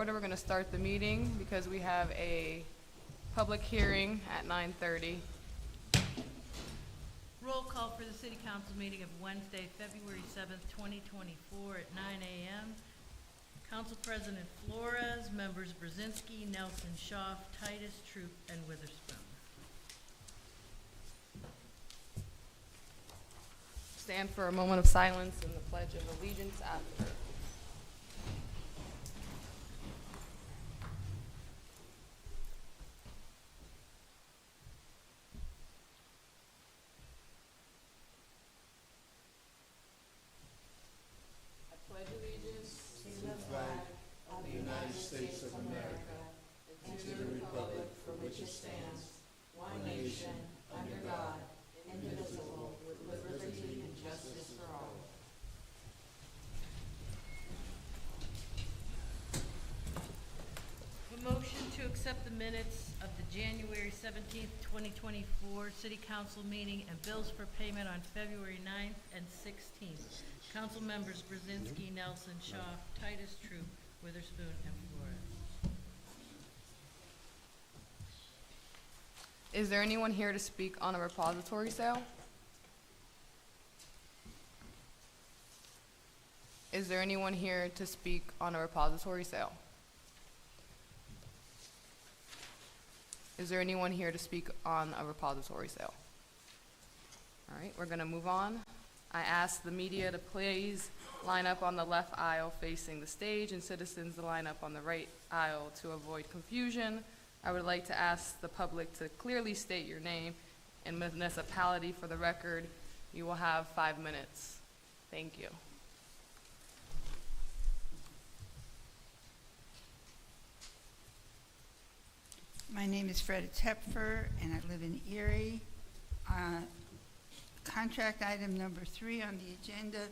order. We're going to start the meeting because we have a public hearing at 9:30. Roll call for the City Council meeting of Wednesday, February 7th, 2024 at 9 a.m. Council President Flores, members Brzezinski, Nelson, Schaaf, Titus, Troop, and Witherspoon. Stand for a moment of silence and the Pledge of Allegiance after. I pledge allegiance to the flag of the United States of America and to the republic for which it stands, one nation, under God, indivisible, with liberty and justice for all. A motion to accept the minutes of the January 17th, 2024 City Council meeting and bills for payment on February 9th and 16th. Council members Brzezinski, Nelson, Schaaf, Titus, Troop, Witherspoon, and Flores. Is there anyone here to speak on a repository sale? Is there anyone here to speak on a repository sale? Is there anyone here to speak on a repository sale? All right, we're going to move on. I ask the media to please line up on the left aisle facing the stage and citizens to line up on the right aisle to avoid confusion. I would like to ask the public to clearly state your name and municipality for the record. You will have 5 minutes. Thank you. My name is Freda Tepfer, and I live in Erie. Contract item number 3 on the agenda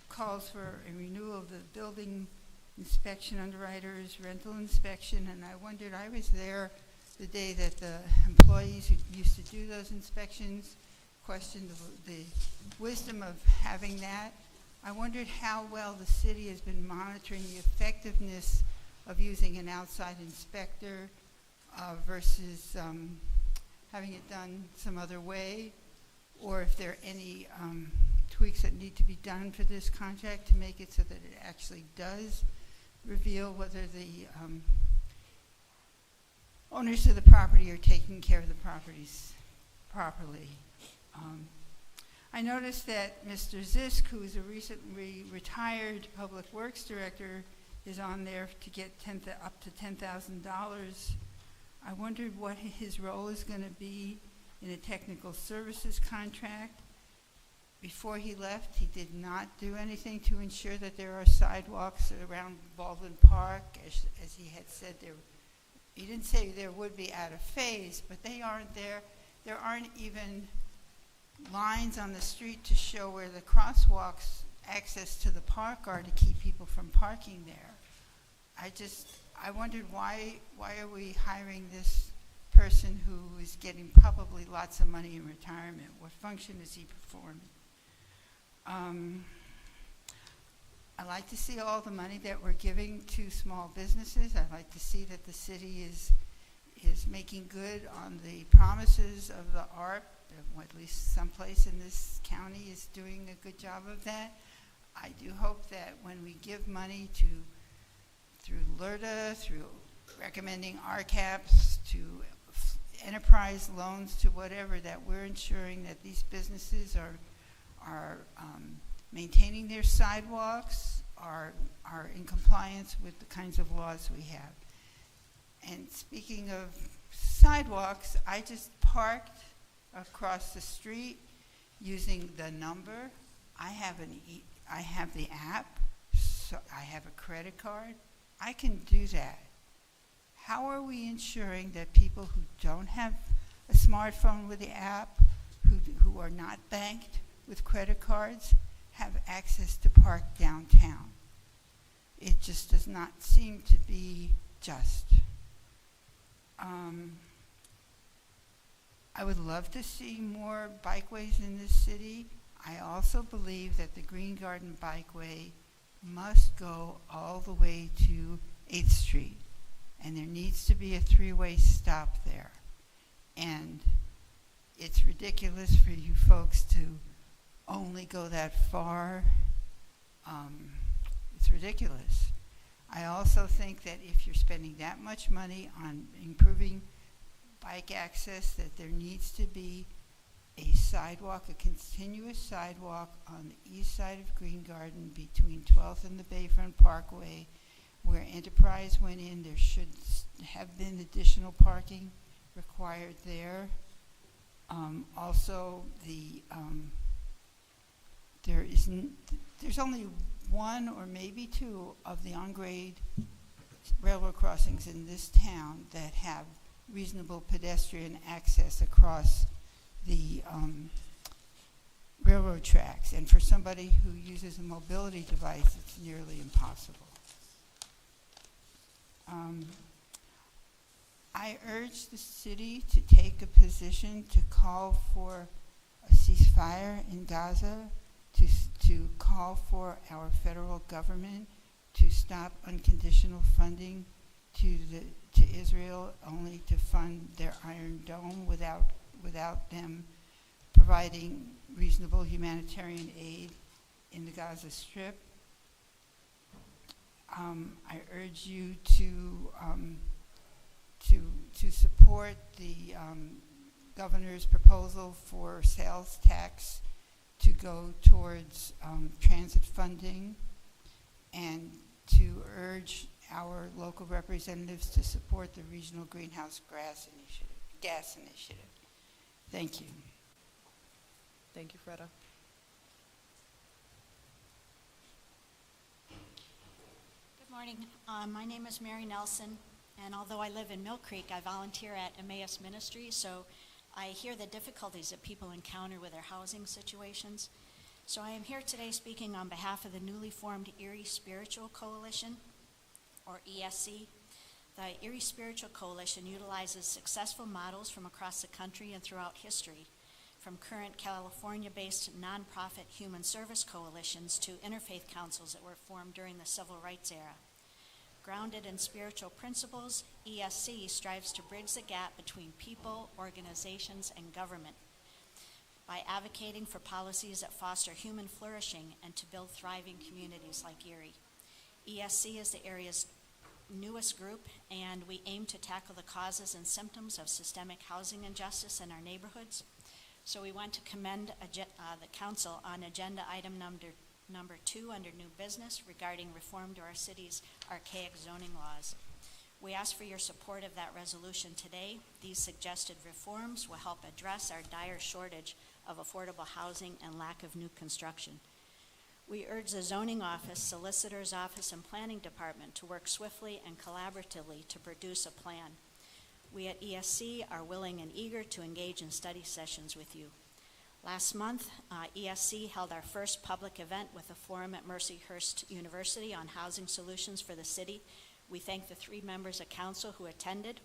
calls for a renewal of the building inspection underwriters rental inspection, and I wondered, I was there the day that the employees who used to do those inspections questioned the wisdom of having that. I wondered how well the city has been monitoring the effectiveness of using an outside inspector versus having it done some other way, or if there are any tweaks that need to be done for this contract to make it so that it actually does reveal whether the owners of the property are taking care of the properties properly. I noticed that Mr. Zisk, who is a recently retired public works director, is on there to get up to $10,000. I wondered what his role is going to be in a technical services contract. Before he left, he did not do anything to ensure that there are sidewalks around Baldwin Park, as he had said there. He didn't say there would be out of phase, but they aren't there. There aren't even lines on the street to show where the crosswalks access to the park are to keep people from parking there. I wondered why are we hiring this person who is getting probably lots of money in retirement? What function is he performing? I like to see all the money that we're giving to small businesses. I like to see that the city is making good on the promises of the ARP. At least someplace in this county is doing a good job of that. I do hope that when we give money through LERTA, through recommending RCAPs, to enterprise loans, to whatever, that we're ensuring that these businesses are maintaining their sidewalks, are in compliance with the kinds of laws we have. And speaking of sidewalks, I just parked across the street using the number. I have the app, so I have a credit card. I can do that. How are we ensuring that people who don't have a smartphone with the app, who are not banked with credit cards, have access to park downtown? It just does not seem to be just. I would love to see more bikeways in this city. I also believe that the Green Garden Bikeway must go all the way to 8th Street, and there needs to be a three-way stop there. And it's ridiculous for you folks to only go that far. It's ridiculous. I also think that if you're spending that much money on improving bike access, that there needs to be a sidewalk, a continuous sidewalk on the east side of Green Garden between 12th and the Bayfront Parkway. Where Enterprise went in, there should have been additional parking required there. Also, there's only one or maybe two of the on-grade railroad crossings in this town that have reasonable pedestrian access across the railroad tracks. And for somebody who uses a mobility device, it's nearly impossible. I urge the city to take a position to call for a ceasefire in Gaza, to call for our federal government to stop unconditional funding to Israel, only to fund their Iron Dome without them providing reasonable humanitarian aid in the Gaza Strip. I urge you to support the governor's proposal for sales tax to go towards transit funding, and to urge our local representatives to support the Regional Greenhouse Gas Initiative. Thank you. Thank you, Freda. Good morning. My name is Mary Nelson, and although I live in Mill Creek, I volunteer at Emmaus Ministries, so I hear the difficulties that people encounter with their housing situations. So I am here today speaking on behalf of the newly formed Erie Spiritual Coalition, or ESC. The Erie Spiritual Coalition utilizes successful models from across the country and throughout history, from current California-based nonprofit human service coalitions to interfaith councils that were formed during the civil rights era. Grounded in spiritual principles, ESC strives to bridge the gap between people, organizations, and government by advocating for policies that foster human flourishing and to build thriving communities like Erie. ESC is the area's newest group, and we aim to tackle the causes and symptoms of systemic housing injustice in our neighborhoods. So we want to commend the council on agenda item number 2 under new business regarding reform to our city's archaic zoning laws. We ask for your support of that resolution today. These suggested reforms will help address our dire shortage of affordable housing and lack of new construction. We urge the zoning office, solicitor's office, and planning department to work swiftly and collaboratively to produce a plan. We at ESC are willing and eager to engage in study sessions with you. Last month, ESC held our first public event with a forum at Mercyhurst University on housing solutions for the city. We thank the 3 members of council who attended,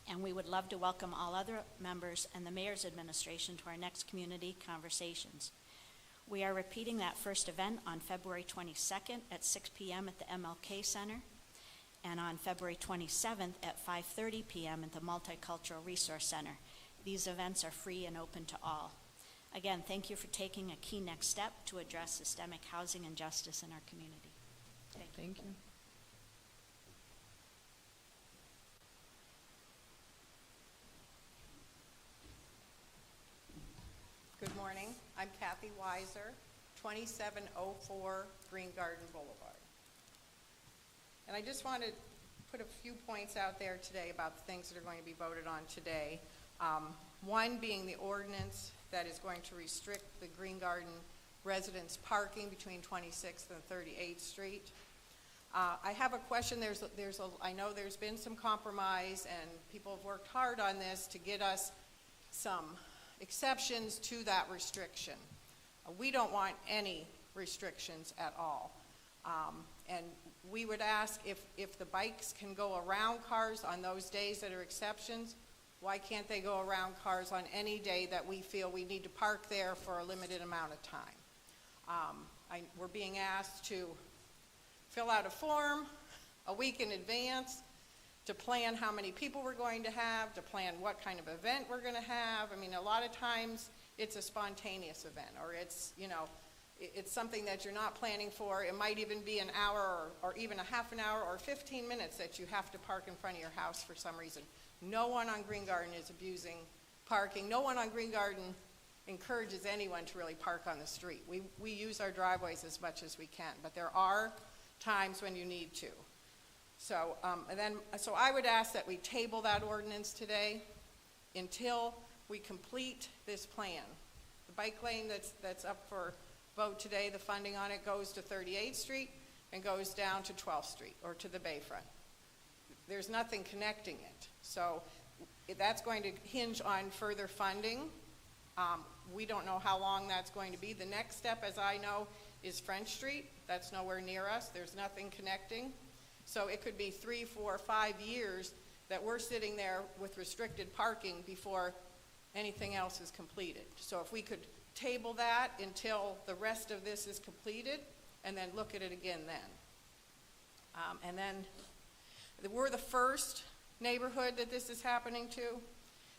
and we would love to welcome all other members and the mayor's administration to our next community conversations. We are repeating that first event on February 22nd at 6 p.m. at the MLK Center, and on February 27th at 5:30 p.m. at the Multicultural Resource Center. These events are free and open to all. Again, thank you for taking a key next step to address systemic housing injustice in our community. Thank you. Good morning. I'm Kathy Weiser, 2704 Green Garden Boulevard. And I just want to put a few points out there today about the things that are going to be voted on today. One being the ordinance that is going to restrict the Green Garden residents' parking between 26th and 38th Street. I have a question. I know there's been some compromise, and people have worked hard on this to get us some exceptions to that restriction. We don't want any restrictions at all. And we would ask if the bikes can go around cars on those days that are exceptions, why can't they go around cars on any day that we feel we need to park there for a limited amount of time? We're being asked to fill out a form a week in advance to plan how many people we're going to have, to plan what kind of event we're going to have. I mean, a lot of times it's a spontaneous event, or it's, you know, it's something that you're not planning for. It might even be an hour or even a half an hour or 15 minutes that you have to park in front of your house for some reason. No one on Green Garden is abusing parking. No one on Green Garden encourages anyone to really park on the street. We use our driveways as much as we can, but there are times when you need to. So, so I would ask that we table that ordinance today until we complete this plan. The bike lane that's up for vote today, the funding on it goes to 38th Street and goes down to 12th Street or to the Bayfront. There's nothing connecting it. So that's going to hinge on further funding. We don't know how long that's going to be. The next step, as I know, is French Street. That's nowhere near us. There's nothing connecting. So it could be 3, 4, 5 years that we're sitting there with restricted parking before anything else is completed. So if we could table that until the rest of this is completed and then look at it again then. And then we're the first neighborhood that this is happening to,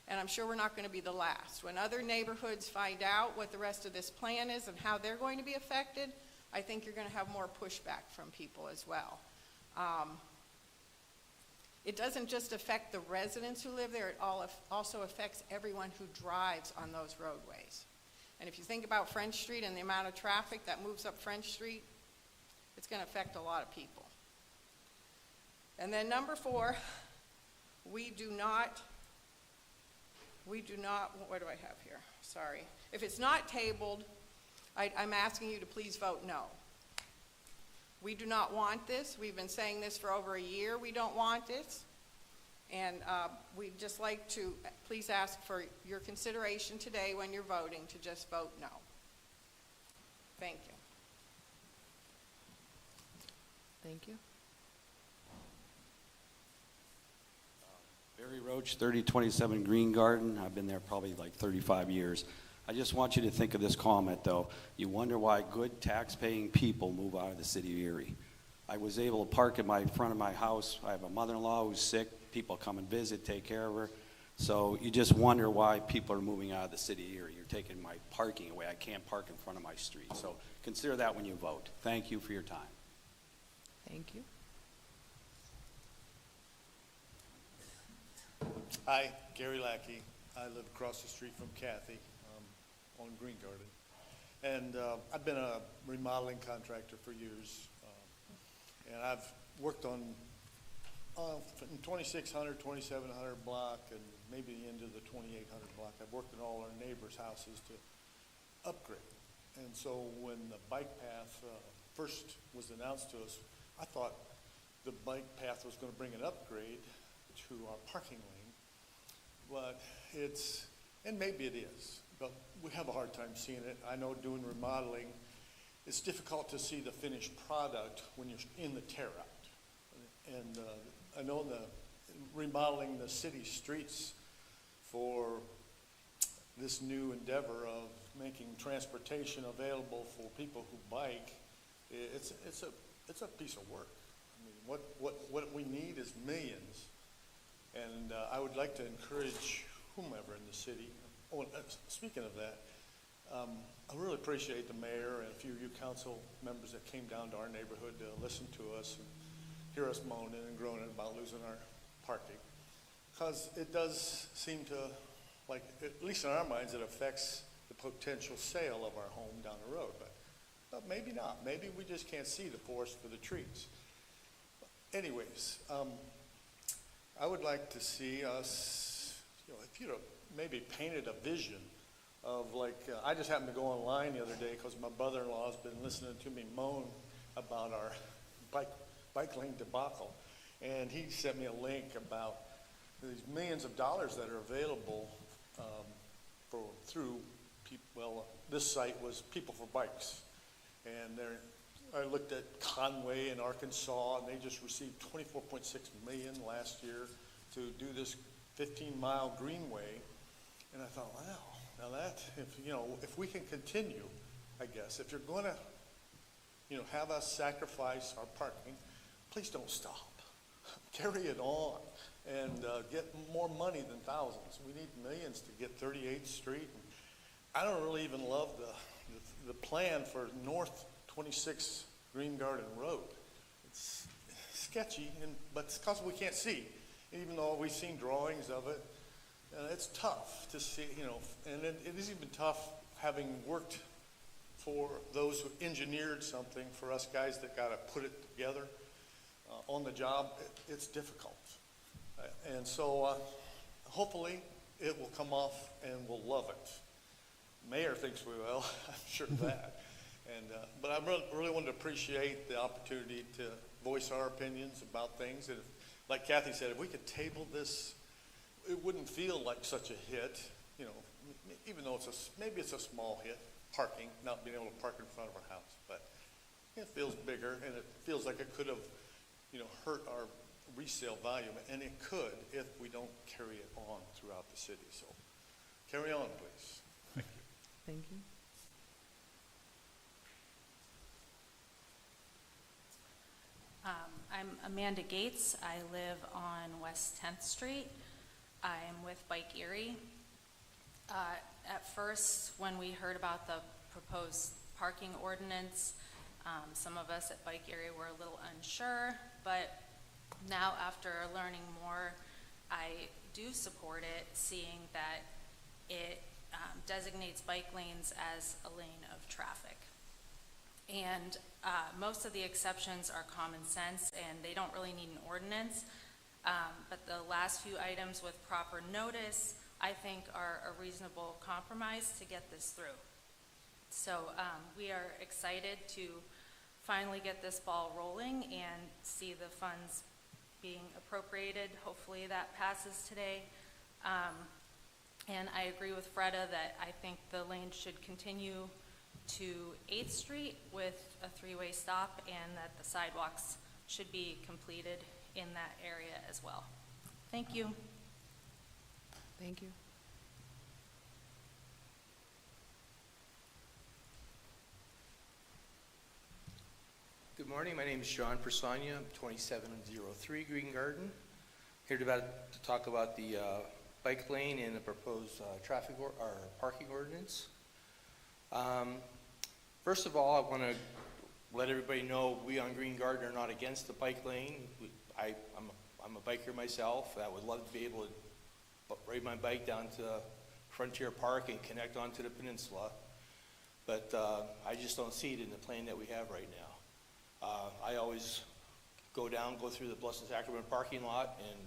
and I'm sure we're not going to be the last. When other neighborhoods find out what the rest of this plan is and how they're going to be affected, I think you're going to have more pushback from people as well. It doesn't just affect the residents who live there, it also affects everyone who drives on those roadways. And if you think about French Street and the amount of traffic that moves up French Street, it's going to affect a lot of people. And then number 4, we do not, what do I have here? Sorry. If it's not tabled, I'm asking you to please vote no. We do not want this. We've been saying this for over a year. We don't want this. And we'd just like to please ask for your consideration today when you're voting to just vote no. Thank you. Thank you. Barry Roach, 3027 Green Garden. I've been there probably like 35 years. I just want you to think of this comment, though. You wonder why good tax-paying people move out of the city of Erie. I was able to park in front of my house. I have a mother-in-law who's sick. People come and visit, take care of her. So you just wonder why people are moving out of the city of Erie. You're taking my parking away. I can't park in front of my street. So consider that when you vote. Thank you for your time. Thank you. Hi, Gary Lackey. I live across the street from Kathy on Green Garden. And I've been a remodeling contractor for years. And I've worked on 2600, 2700 block, and maybe into the 2800 block. I've worked in all our neighbors' houses to upgrade. And so when the bike path first was announced to us, I thought the bike path was going to bring an upgrade to our parking lane. But and maybe it is, but we have a hard time seeing it. I know doing remodeling, it's difficult to see the finished product when you're in the tear out. And I know the remodeling the city streets for this new endeavor of making transportation available for people who bike, it's a piece of work. I mean, what we need is millions. And I would like to encourage whomever in the city. Oh, speaking of that, I really appreciate the mayor and a few of you council members that came down to our neighborhood to listen to us and hear us moaning and groaning about losing our parking. Because it does seem to, like, at least in our minds, it affects the potential sale of our home down the road. But maybe not. Maybe we just can't see the forest for the trees. Anyways, I would like to see us, if you'd have maybe painted a vision of I just happened to go online the other day because my brother-in-law has been listening to me moan about our bike lane debacle. And he sent me a link about these millions of dollars that are available through people. This site was People for Bikes. And I looked at Conway in Arkansas, and they just received $24.6 million last year to do this 15-mile greenway. And I thought, wow, now that, if we can continue, I guess, if you're going to, have us sacrifice our parking, please don't stop. carry it on and get more money than thousands. We need millions to get 38th Street. I don't really even love the plan for North 26th Green Garden Road. It's sketchy, but it's because we can't see. Even though we've seen drawings of it, it's tough to see, and it is even tough having worked for those who engineered something for us guys that got to put it together on the job. It's difficult. And so hopefully it will come off and we'll love it. Mayor thinks we will, I'm sure of that. But I really wanted to appreciate the opportunity to voice our opinions about things. And like Kathy said, if we could table this, it wouldn't feel like such a hit, even though maybe it's a small hit, parking, not being able to park in front of our house. But it feels bigger, and it feels like it could have, hurt our resale value, and it could if we don't carry it on throughout the city. So carry on, please. Thank you. Thank you. I'm Amanda Gates. I live on West 10th Street. I'm with Bike Erie. At first, when we heard about the proposed parking ordinance, some of us at Bike Erie were a little unsure, but now after learning more, I do support it, seeing that it designates bike lanes as a lane of traffic. And most of the exceptions are common sense, and they don't really need an ordinance. But the last few items with proper notice, I think, are a reasonable compromise to get this through. So we are excited to finally get this ball rolling and see the funds being appropriated. Hopefully that passes today. And I agree with Freda that I think the lane should continue to 8th Street with a three-way stop, and that the sidewalks should be completed in that area as well. Thank you. Thank you. Good morning. My name is John Persania. I'm 2703 Green Garden. Here to talk about the bike lane and the proposed parking ordinance. First of all, I want to let everybody know we on Green Garden are not against the bike lane. I'm a biker myself. I would love to be able to ride my bike down to Frontier Park and connect onto the peninsula. But I just don't see it in the plan that we have right now. I always go through the Blessed Sacrament parking lot and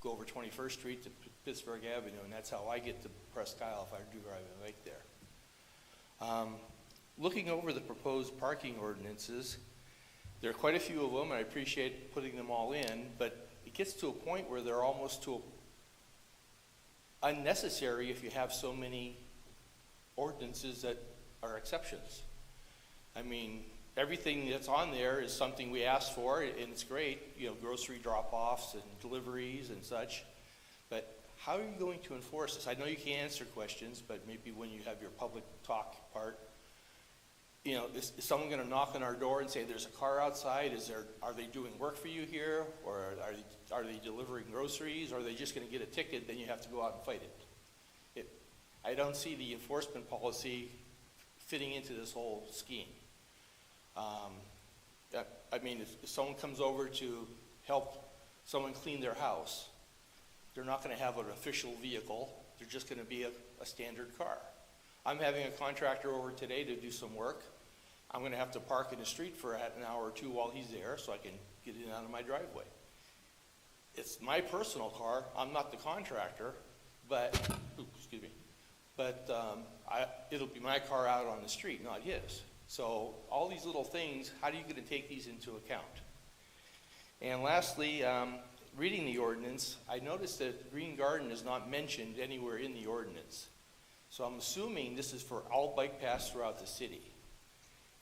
go over 21st Street to Pittsburgh Avenue, and that's how I get to Presque Isle if I do ride my bike there. Looking over the proposed parking ordinances, there are quite a few of them, and I appreciate putting them all in, but it gets to a point where they're almost unnecessary if you have so many ordinances that are exceptions. I mean, everything that's on there is something we asked for, and it's great, grocery drop-offs and deliveries and such, but how are you going to enforce this? I know you can't answer questions, but maybe when you have your public talk part, is someone going to knock on our door and say, there's a car outside? Are they doing work for you here? Or are they delivering groceries? Or are they just going to get a ticket, then you have to go out and fight it? I don't see the enforcement policy fitting into this whole scheme. If someone comes over to help someone clean their house, they're not going to have an official vehicle. They're just going to be a standard car. I'm having a contractor over today to do some work. I'm going to have to park in the street for an hour or two while he's there so I can get in and out of my driveway. It's my personal car. I'm not the contractor, but it'll be my car out on the street, not his. So all these little things, how are you going to take these into account? And lastly, reading the ordinance, I noticed that Green Garden is not mentioned anywhere in the ordinance. So I'm assuming this is for all bike paths throughout the city.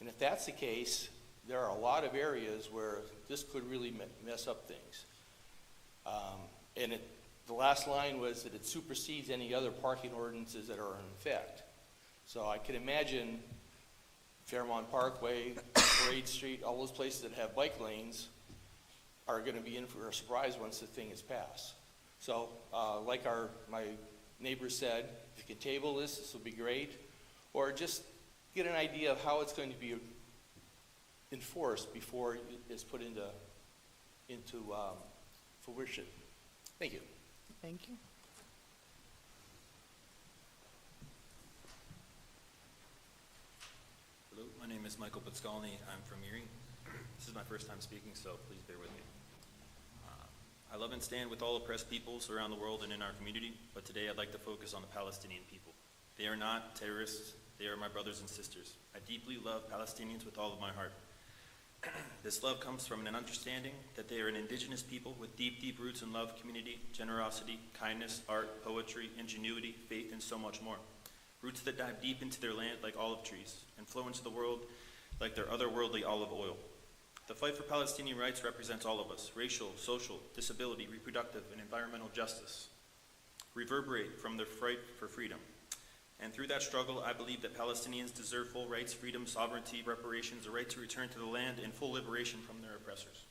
And if that's the case, there are a lot of areas where this could really mess up things. The last line was that it supersedes any other parking ordinances that are in effect. So I can imagine Fairmont Parkway, Parade Street, all those places that have bike lanes are going to be in for a surprise once the thing is passed. So, like my neighbor said, if you can table this will be great, or just get an idea of how it's going to be enforced before it's put into fruition. Thank you. Thank you. Hello, my name is Michael Butskalny. I'm from Erie. This is my first time speaking, so please bear with me. I love and stand with all oppressed peoples around the world and in our community, but today I'd like to focus on the Palestinian people. They are not terrorists. They are my brothers and sisters. I deeply love Palestinians with all of my heart. This love comes from an understanding that they are an indigenous people with deep, deep roots in love, community, generosity, kindness, art, poetry, ingenuity, faith, and so much more. Roots that dive deep into their land like olive trees and flow into the world like their otherworldly olive oil. The fight for Palestinian rights represents all of us: racial, social, disability, reproductive, and environmental justice reverberate from their fight for freedom. And through that struggle, I believe that Palestinians deserve full rights, freedom, sovereignty, reparations, a right to return to the land, and full liberation from their oppressors.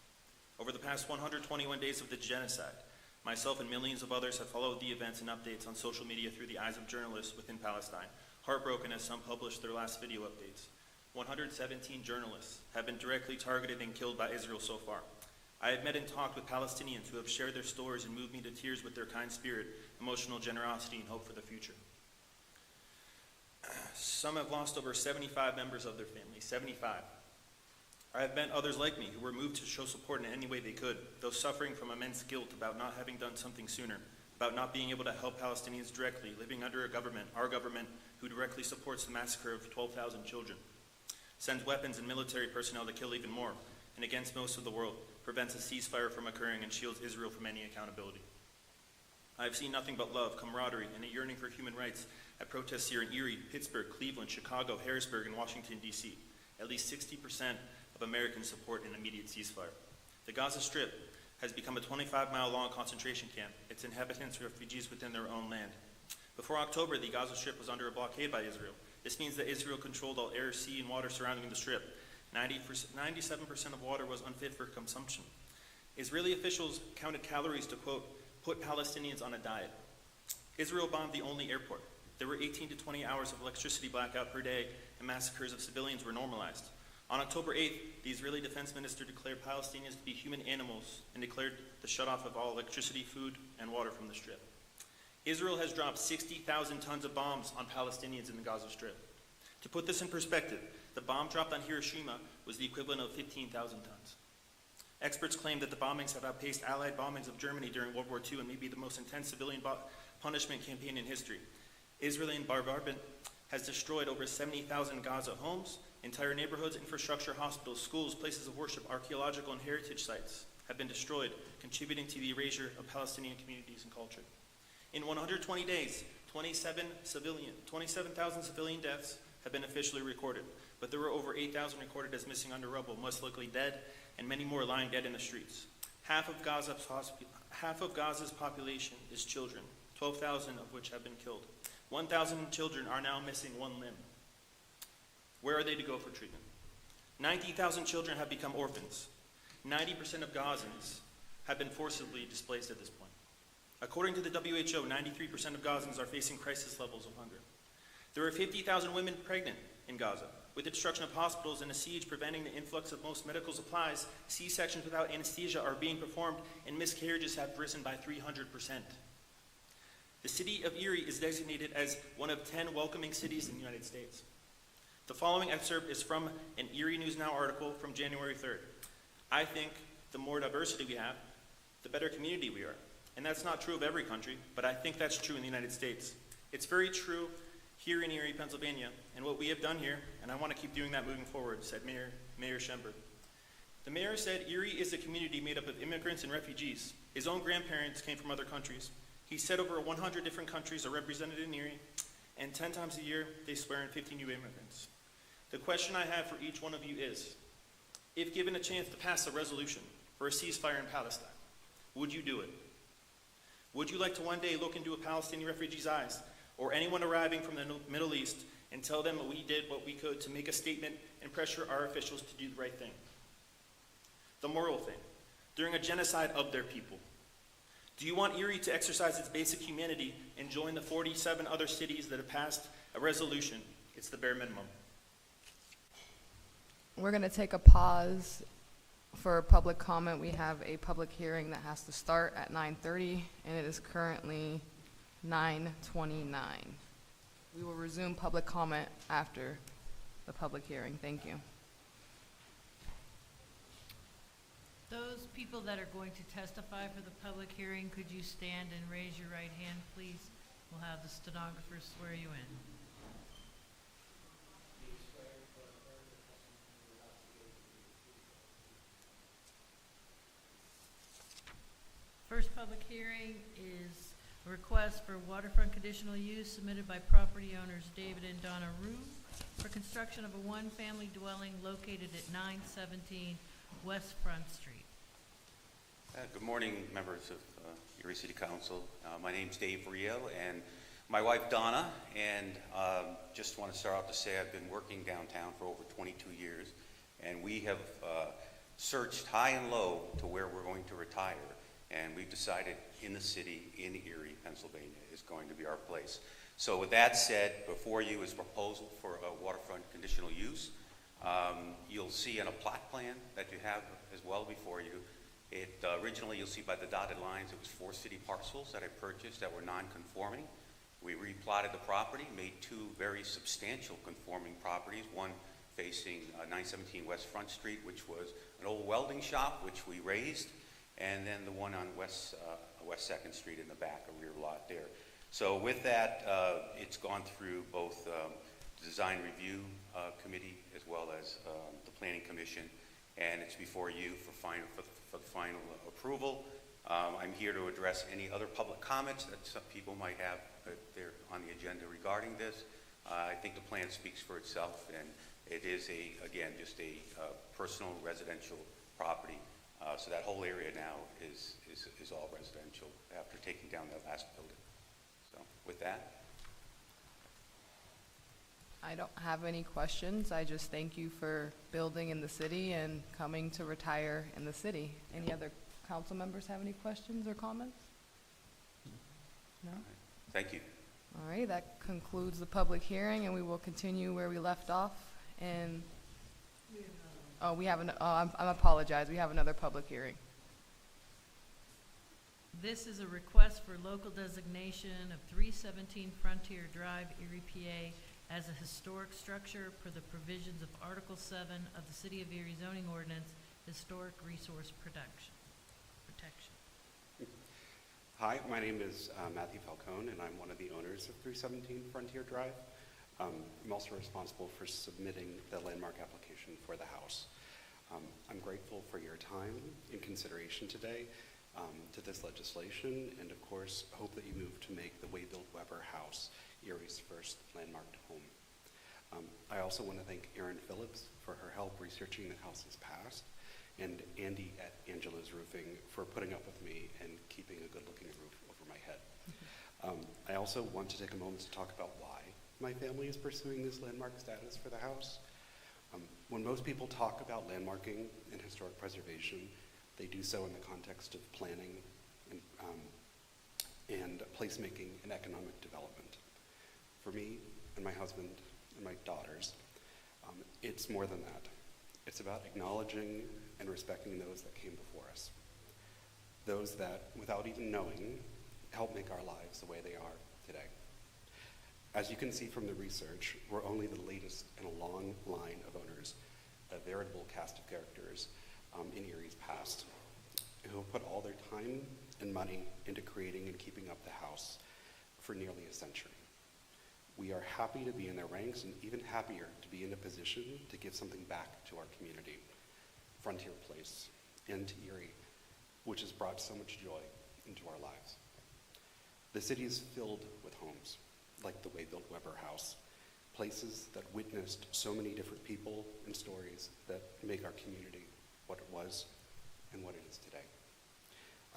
Over the past 121 days of the genocide, myself and millions of others have followed the events and updates on social media through the eyes of journalists within Palestine, heartbroken as some published their last video updates. 117 journalists have been directly targeted and killed by Israel so far. I have met and talked with Palestinians who have shared their stories and moved me to tears with their kind spirit, emotional generosity, and hope for the future. Some have lost over 75 members of their family, 75. I have met others like me who were moved to show support in any way they could, though suffering from immense guilt about not having done something sooner, about not being able to help Palestinians directly, living under a government, our government, who directly supports the massacre of 12,000 children, sends weapons and military personnel to kill even more, and against most of the world, prevents a ceasefire from occurring and shields Israel from any accountability. I have seen nothing but love, camaraderie, and a yearning for human rights at protests here in Erie, Pittsburgh, Cleveland, Chicago, Harrisburg, and Washington, D.C. At least 60% of Americans support an immediate ceasefire. The Gaza Strip has become a 25-mile-long concentration camp, its inhabitants refugees within their own land. Before October, the Gaza Strip was under a blockade by Israel. This means that Israel controlled all air, sea, and water surrounding the Strip. 97% of water was unfit for consumption. Israeli officials counted calories to, quote, put Palestinians on a diet. Israel bombed the only airport. There were 18 to 20 hours of electricity blackout per day, and massacres of civilians were normalized. On October 8th, the Israeli defense minister declared Palestinians to be human animals and declared the shutoff of all electricity, food, and water from the Strip. Israel has dropped 60,000 tons of bombs on Palestinians in the Gaza Strip. To put this in perspective, the bomb dropped on Hiroshima was the equivalent of 15,000 tons. Experts claim that the bombings have outpaced Allied bombings of Germany during World War II and may be the most intense civilian punishment campaign in history. Israeli bombardment has destroyed over 70,000 Gaza homes, entire neighborhoods, infrastructure, hospitals, schools, places of worship, archaeological and heritage sites have been destroyed, contributing to the erasure of Palestinian communities and culture. In 120 days, 27,000 civilian deaths have been officially recorded, but there were over 8,000 recorded as missing under rubble, most likely dead, and many more lying dead in the streets. Half of Gaza's population is children, 12,000 of which have been killed. 1,000 children are now missing one limb. Where are they to go for treatment? 90,000 children have become orphans. 90% of Gazans have been forcibly displaced at this point. According to the WHO, 93% of Gazans are facing crisis levels of hunger. There are 50,000 women pregnant in Gaza. With the destruction of hospitals and a siege preventing the influx of most medical supplies, C-sections without anesthesia are being performed, and miscarriages have risen by 300%. The city of Erie is designated as one of 10 welcoming cities in the United States. The following excerpt is from an Erie News Now article from January 3rd. I think the more diversity we have, the better community we are. And that's not true of every country, but I think that's true in the United States. It's very true here in Erie, Pennsylvania, and what we have done here, and I want to keep doing that moving forward, said Mayor Schember. The mayor said Erie is a community made up of immigrants and refugees. His own grandparents came from other countries. He said over 100 different countries are represented in Erie, and 10 times a year they swear in 50 new immigrants. The question I have for each one of you is, if given a chance to pass a resolution for a ceasefire in Palestine, would you do it? Would you like to one day look into a Palestinian refugee's eyes, or anyone arriving from the Middle East, and tell them that we did what we could to make a statement and pressure our officials to do the right thing? The moral thing. during a genocide of their people? Do you want Erie to exercise its basic humanity and join the 47 other cities that have passed a resolution? It's the bare minimum. We're going to take a pause for public comment. We have a public hearing that has to start at 9:30, and it is currently 9:29. We will resume public comment after the public hearing. Thank you. Those people that are going to testify for the public hearing, could you stand and raise your right hand, please? We'll have the stenographer swear you in. First public hearing is a request for waterfront conditional use submitted by property owners David and Donna Rue for construction of a one-family dwelling located at 917 West Front Street. Good morning, members of Erie City Council. My name's Dave Riel and my wife Donna, and just want to start out to say I've been working downtown for over 22 years, and we have searched high and low to where we're going to retire, and we've decided in the city, in Erie, Pennsylvania, is going to be our place. So with that said, before you is a proposal for a waterfront conditional use. You'll see in a plot plan that you have as well before you. Originally, you'll see by the dotted lines, it was 4 city parcels that I purchased that were non-conforming. We replotted the property, made 2 very substantial conforming properties, one facing 917 West Front Street, which was an old welding shop, which we raised, and then the one on West 2nd Street in the back, a rear lot there. So with that, it's gone through both the Design Review Committee as well as the Planning Commission, and it's before you for final approval. I'm here to address any other public comments that some people might have there on the agenda regarding this. I think the plan speaks for itself, and it is again just a personal residential property. So that whole area now is all residential after taking down that last building. So with that. I don't have any questions. I just thank you for building in the city and coming to retire in the city. Any other council members have any questions or comments? No? Thank you. All right, that concludes the public hearing, and we will continue where we left off. And I apologize. We have another public hearing. This is a request for local designation of 317 Frontier Drive, Erie, PA, as a historic structure per the provisions of Article 7 of the City of Erie zoning ordinance, historic resource protection. Hi, my name is Matthew Falcone, and I'm one of the owners of 317 Frontier Drive. I'm also responsible for submitting the landmark application for the house. I'm grateful for your time and consideration today to this legislation, and of course, hope that you move to make the Waybuilt Weber House Erie's first landmarked home. I also want to thank Erin Phillips for her help researching the house's past, and Andy at Angela's Roofing for putting up with me and keeping a good-looking roof over my head. I also want to take a moment to talk about why my family is pursuing this landmark status for the house. When most people talk about landmarking and historic preservation, they do so in the context of planning and placemaking and economic development. For me and my husband and my daughters, it's more than that. It's about acknowledging and respecting those that came before us. Those that, without even knowing, help make our lives the way they are today. As you can see from the research, we're only the latest in a long line of owners, a veritable cast of characters in Erie's past, who have put all their time and money into creating and keeping up the house for nearly a century. We are happy to be in their ranks and even happier to be in a position to give something back to our community, Frontier Place, and to Erie, which has brought so much joy into our lives. The city is filled with homes, like the Waybuilt Weber House, places that witnessed so many different people and stories that make our community what it was and what it is today.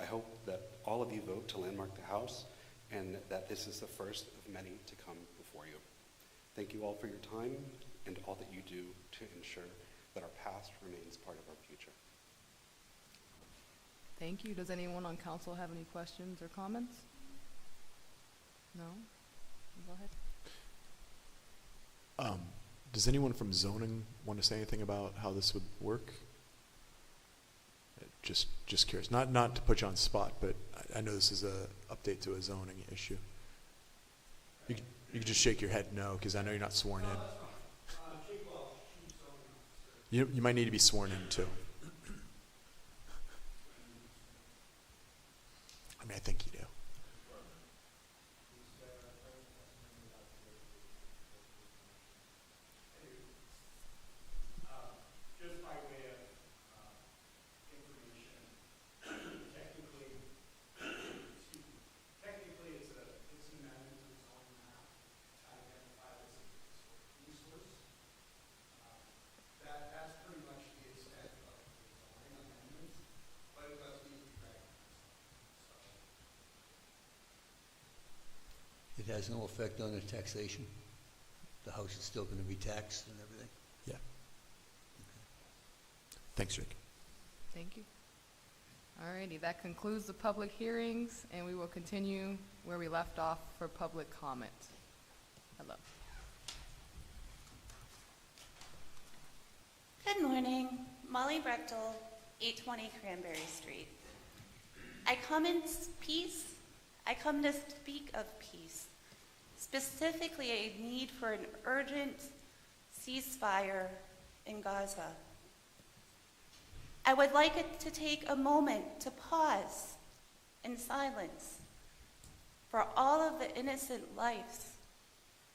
I hope that all of you vote to landmark the house and that this is the first of many to come before you. Thank you all for your time and all that you do to ensure that our past remains part of our future. Thank you. Does anyone on council have any questions or comments? No? Go ahead. Does anyone from zoning want to say anything about how this would work? Just curious. Not to put you on the spot, but I know this is a update to a zoning issue. You can just shake your head no, because I know you're not sworn in. You might need to be sworn in too. I mean, I think you do. Just by way of information, technically, technically it's an amendment to the zoning map to identify this as a historic resource. That's pretty much the extent of the zoning amendment, but it does need to be recognized. It has no effect on the taxation? The house is still going to be taxed and everything? Yeah. Thanks, Rick. Thank you. Alrighty, that concludes the public hearings, and we will continue where we left off for public comment. Hello. Good morning, Molly Brechtel, 820 Cranberry Street. I come to speak of peace, specifically a need for an urgent ceasefire in Gaza. I would like it to take a moment to pause in silence for all of the innocent lives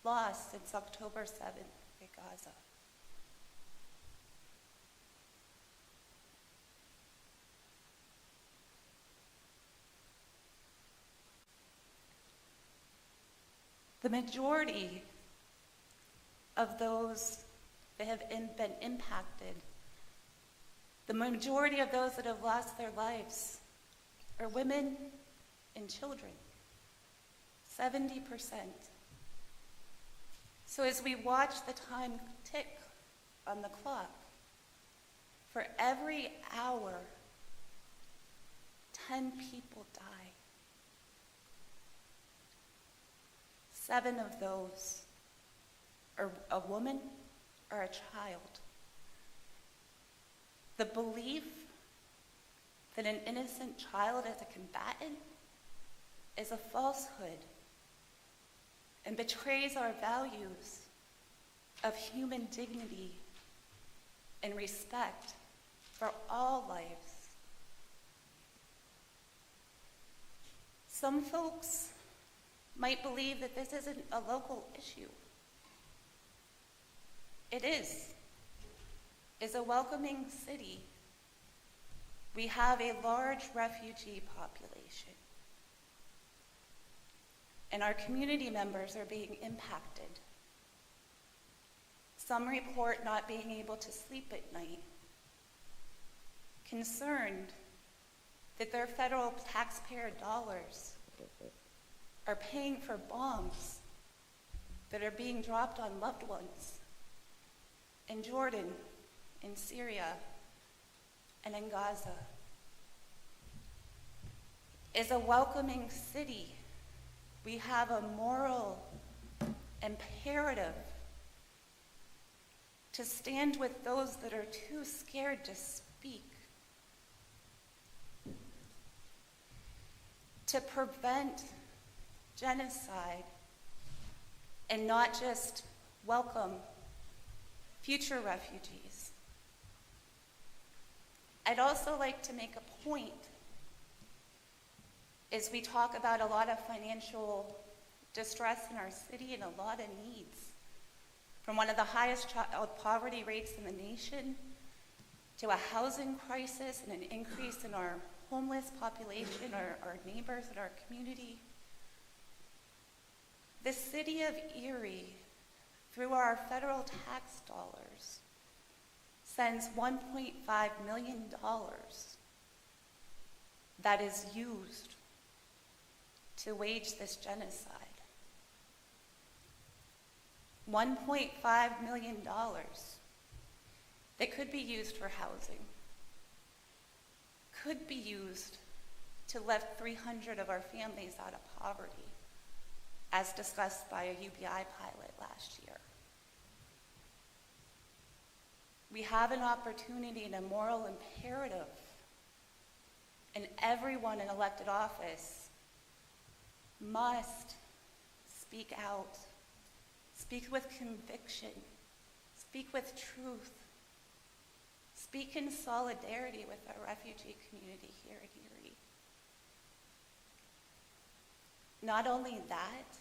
lost since October 7th in Gaza. The majority of those that have been impacted, the majority of those that have lost their lives are women and children, 70%. So as we watch the time tick on the clock, for every hour, 10 people die. 7 of those are a woman or a child. The belief that an innocent child is a combatant is a falsehood and betrays our values of human dignity and respect for all lives. Some folks might believe that this isn't a local issue. It is. As a welcoming city, we have a large refugee population, and our community members are being impacted. Some report not being able to sleep at night, concerned that their federal taxpayer dollars are paying for bombs that are being dropped on loved ones in Jordan, in Syria, and in Gaza. As a welcoming city, we have a moral imperative to stand with those that are too scared to speak, to prevent genocide and not just welcome future refugees. I'd also like to make a point as we talk about a lot of financial distress in our city and a lot of needs, from one of the highest child poverty rates in the nation to a housing crisis and an increase in our homeless population, our neighbors in our community. The city of Erie, through our federal tax dollars, sends $1.5 million that is used to wage this genocide. $1.5 million that could be used for housing, could be used to lift 300 of our families out of poverty, as discussed by a UBI pilot last year. We have an opportunity and a moral imperative, and everyone in elected office must speak out, speak with conviction, speak with truth, speak in solidarity with our refugee community here in Erie. Not only that,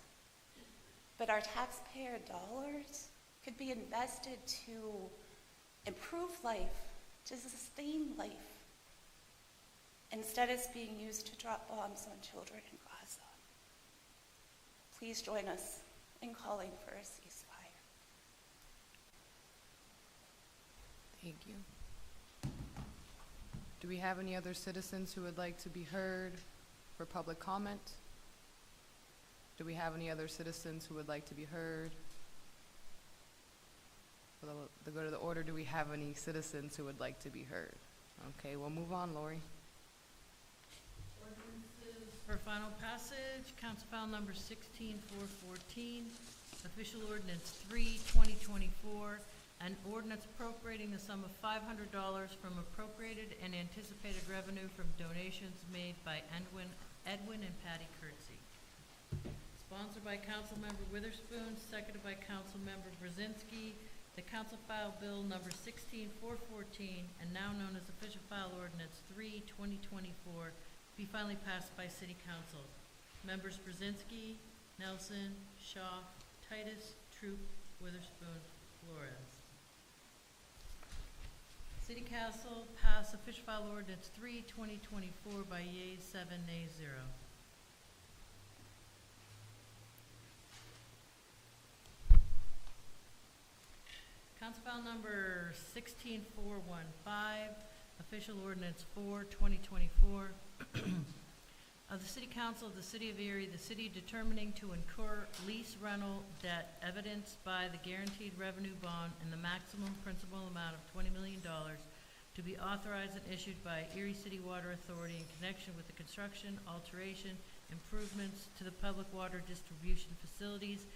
but our taxpayer dollars could be invested to improve life, to sustain life, instead it's being used to drop bombs on children in Gaza. Please join us in calling for a ceasefire. Thank you. Do we have any other citizens who would like to be heard for public comment? Do we have any other citizens who would like to be heard? To go to the order, do we have any citizens who would like to be heard? Okay, we'll move on, Lori. Ordinances for final passage, Council File Number 16414, Official Ordinance 3/2024, an ordinance appropriating the sum of $500 from appropriated and anticipated revenue from donations made by Edwin and Patty Curtsey. Sponsored by Councilmember Witherspoon, seconded by Councilmember Brzezinski. The Council File Bill Number 16414, and now known as Official File Ordinance 3/2024, be finally passed by City Council. Members Brzezinski, Nelson, Shaw, Titus, Troop, Witherspoon, Flores. City Council pass Official File Ordinance 3/2024 by yeas 7, nays 0. Council File Number 16415, Official Ordinance 4/2024. Of the City Council of the City of Erie, the city determining to incur lease rental debt evidenced by the guaranteed revenue bond in the maximum principal amount of $20 million to be authorized and issued by Erie City Water Authority in connection with the construction, alteration, improvements to the public water distribution facilities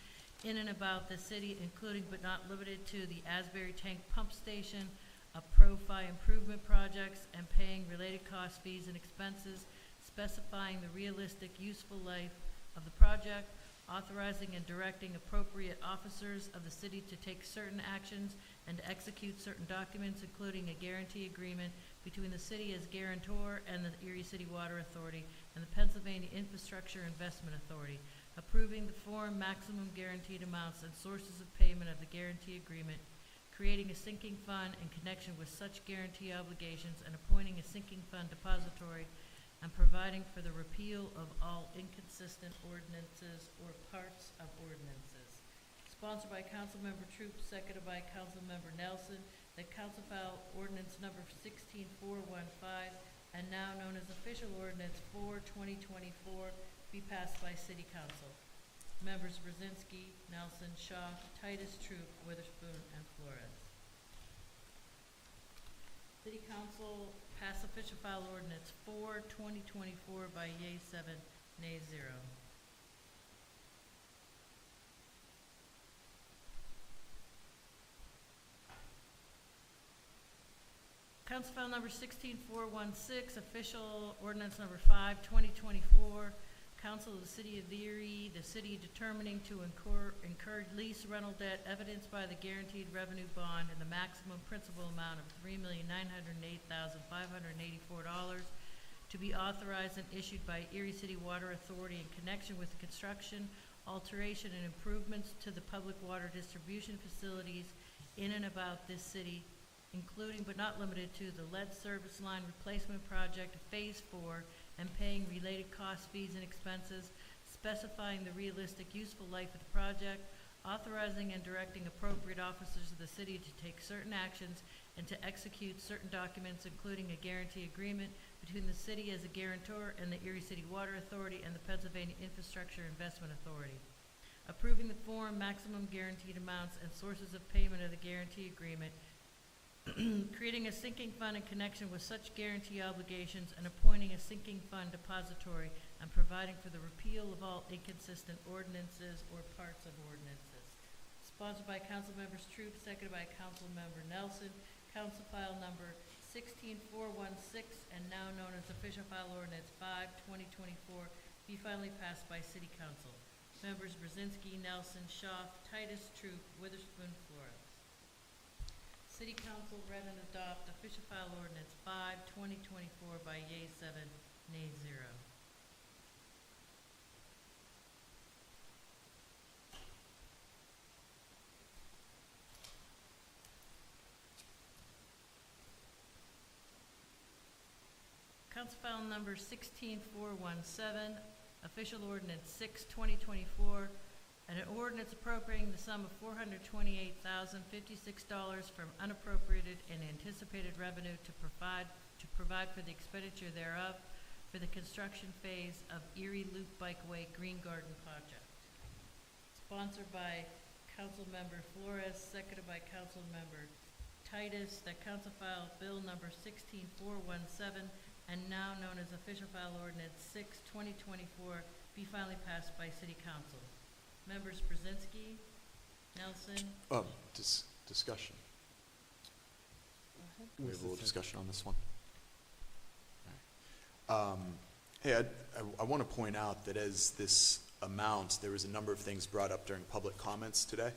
in and about the city, including but not limited to the Asbury Tank Pump Station, a Pro-Fi improvement projects, and paying related costs, fees, and expenses, specifying the realistic useful life of the project, authorizing and directing appropriate officers of the city to take certain actions and to execute certain documents, including a guarantee agreement between the city as guarantor and the Erie City Water Authority and the Pennsylvania Infrastructure Investment Authority, approving the form, maximum guaranteed amounts, and sources of payment of the guarantee agreement, creating a sinking fund in connection with such guarantee obligations, and appointing a sinking fund depository, and providing for the repeal of all inconsistent ordinances or parts of ordinances. Sponsored by Councilmember Troop, seconded by Councilmember Nelson, that Council File Ordinance Number 16415, and now known as Official Ordinance 4/2024, be passed by City Council. Members Brzezinski, Nelson, Shaw, Titus, Troop, Witherspoon, and Flores. City Council pass Official File Ordinance 4/2024 by yeas 7, nays 0. Council File Number 16416, Official Ordinance Number 5/2024, Council of the City of Erie, the city determining to incur lease rental debt evidenced by the guaranteed revenue bond in the maximum principal amount of $3,908,584 to be authorized and issued by Erie City Water Authority in connection with the construction, alteration, and improvements to the public water distribution facilities in and about this city, including but not limited to the lead service line replacement project, Phase 4, and paying related costs, fees, and expenses, specifying the realistic useful life of the project, authorizing and directing appropriate officers of the city to take certain actions and to execute certain documents, including a guarantee agreement between the city as a guarantor and the Erie City Water Authority and the Pennsylvania Infrastructure Investment Authority, approving the form, maximum guaranteed amounts, and sources of payment of the guarantee agreement, creating a sinking fund in connection with such guarantee obligations and appointing a sinking fund depository and providing for the repeal of all inconsistent ordinances or parts of ordinances. Sponsored by Councilmembers Troop, seconded by Councilmember Nelson. Council file number 16416 and now known as official file ordinance 5/2024 be finally passed by City Council. Members Brzezinski, Nelson, Shaw, Titus, Troop, Witherspoon, Flores. City Council read and adopt official file ordinance 5/2024 by yea 7, nay 0. Council file number 16417, official ordinance 6/2024, and an ordinance appropriating the sum of $428,056 from unappropriated and anticipated revenue to provide for the expenditure thereof for the construction phase of Erie Loop Bikeway Green Garden Project. Sponsored by Councilmember Flores, seconded by Councilmember Titus, that Council file bill number 16417 and now known as official file ordinance 6/2024 be finally passed by City Council. Members Brzezinski, Nelson. Discussion. Go ahead. We have a little discussion on this one. Hey, I want to point out that as this amount, there was a number of things brought up during public comments today.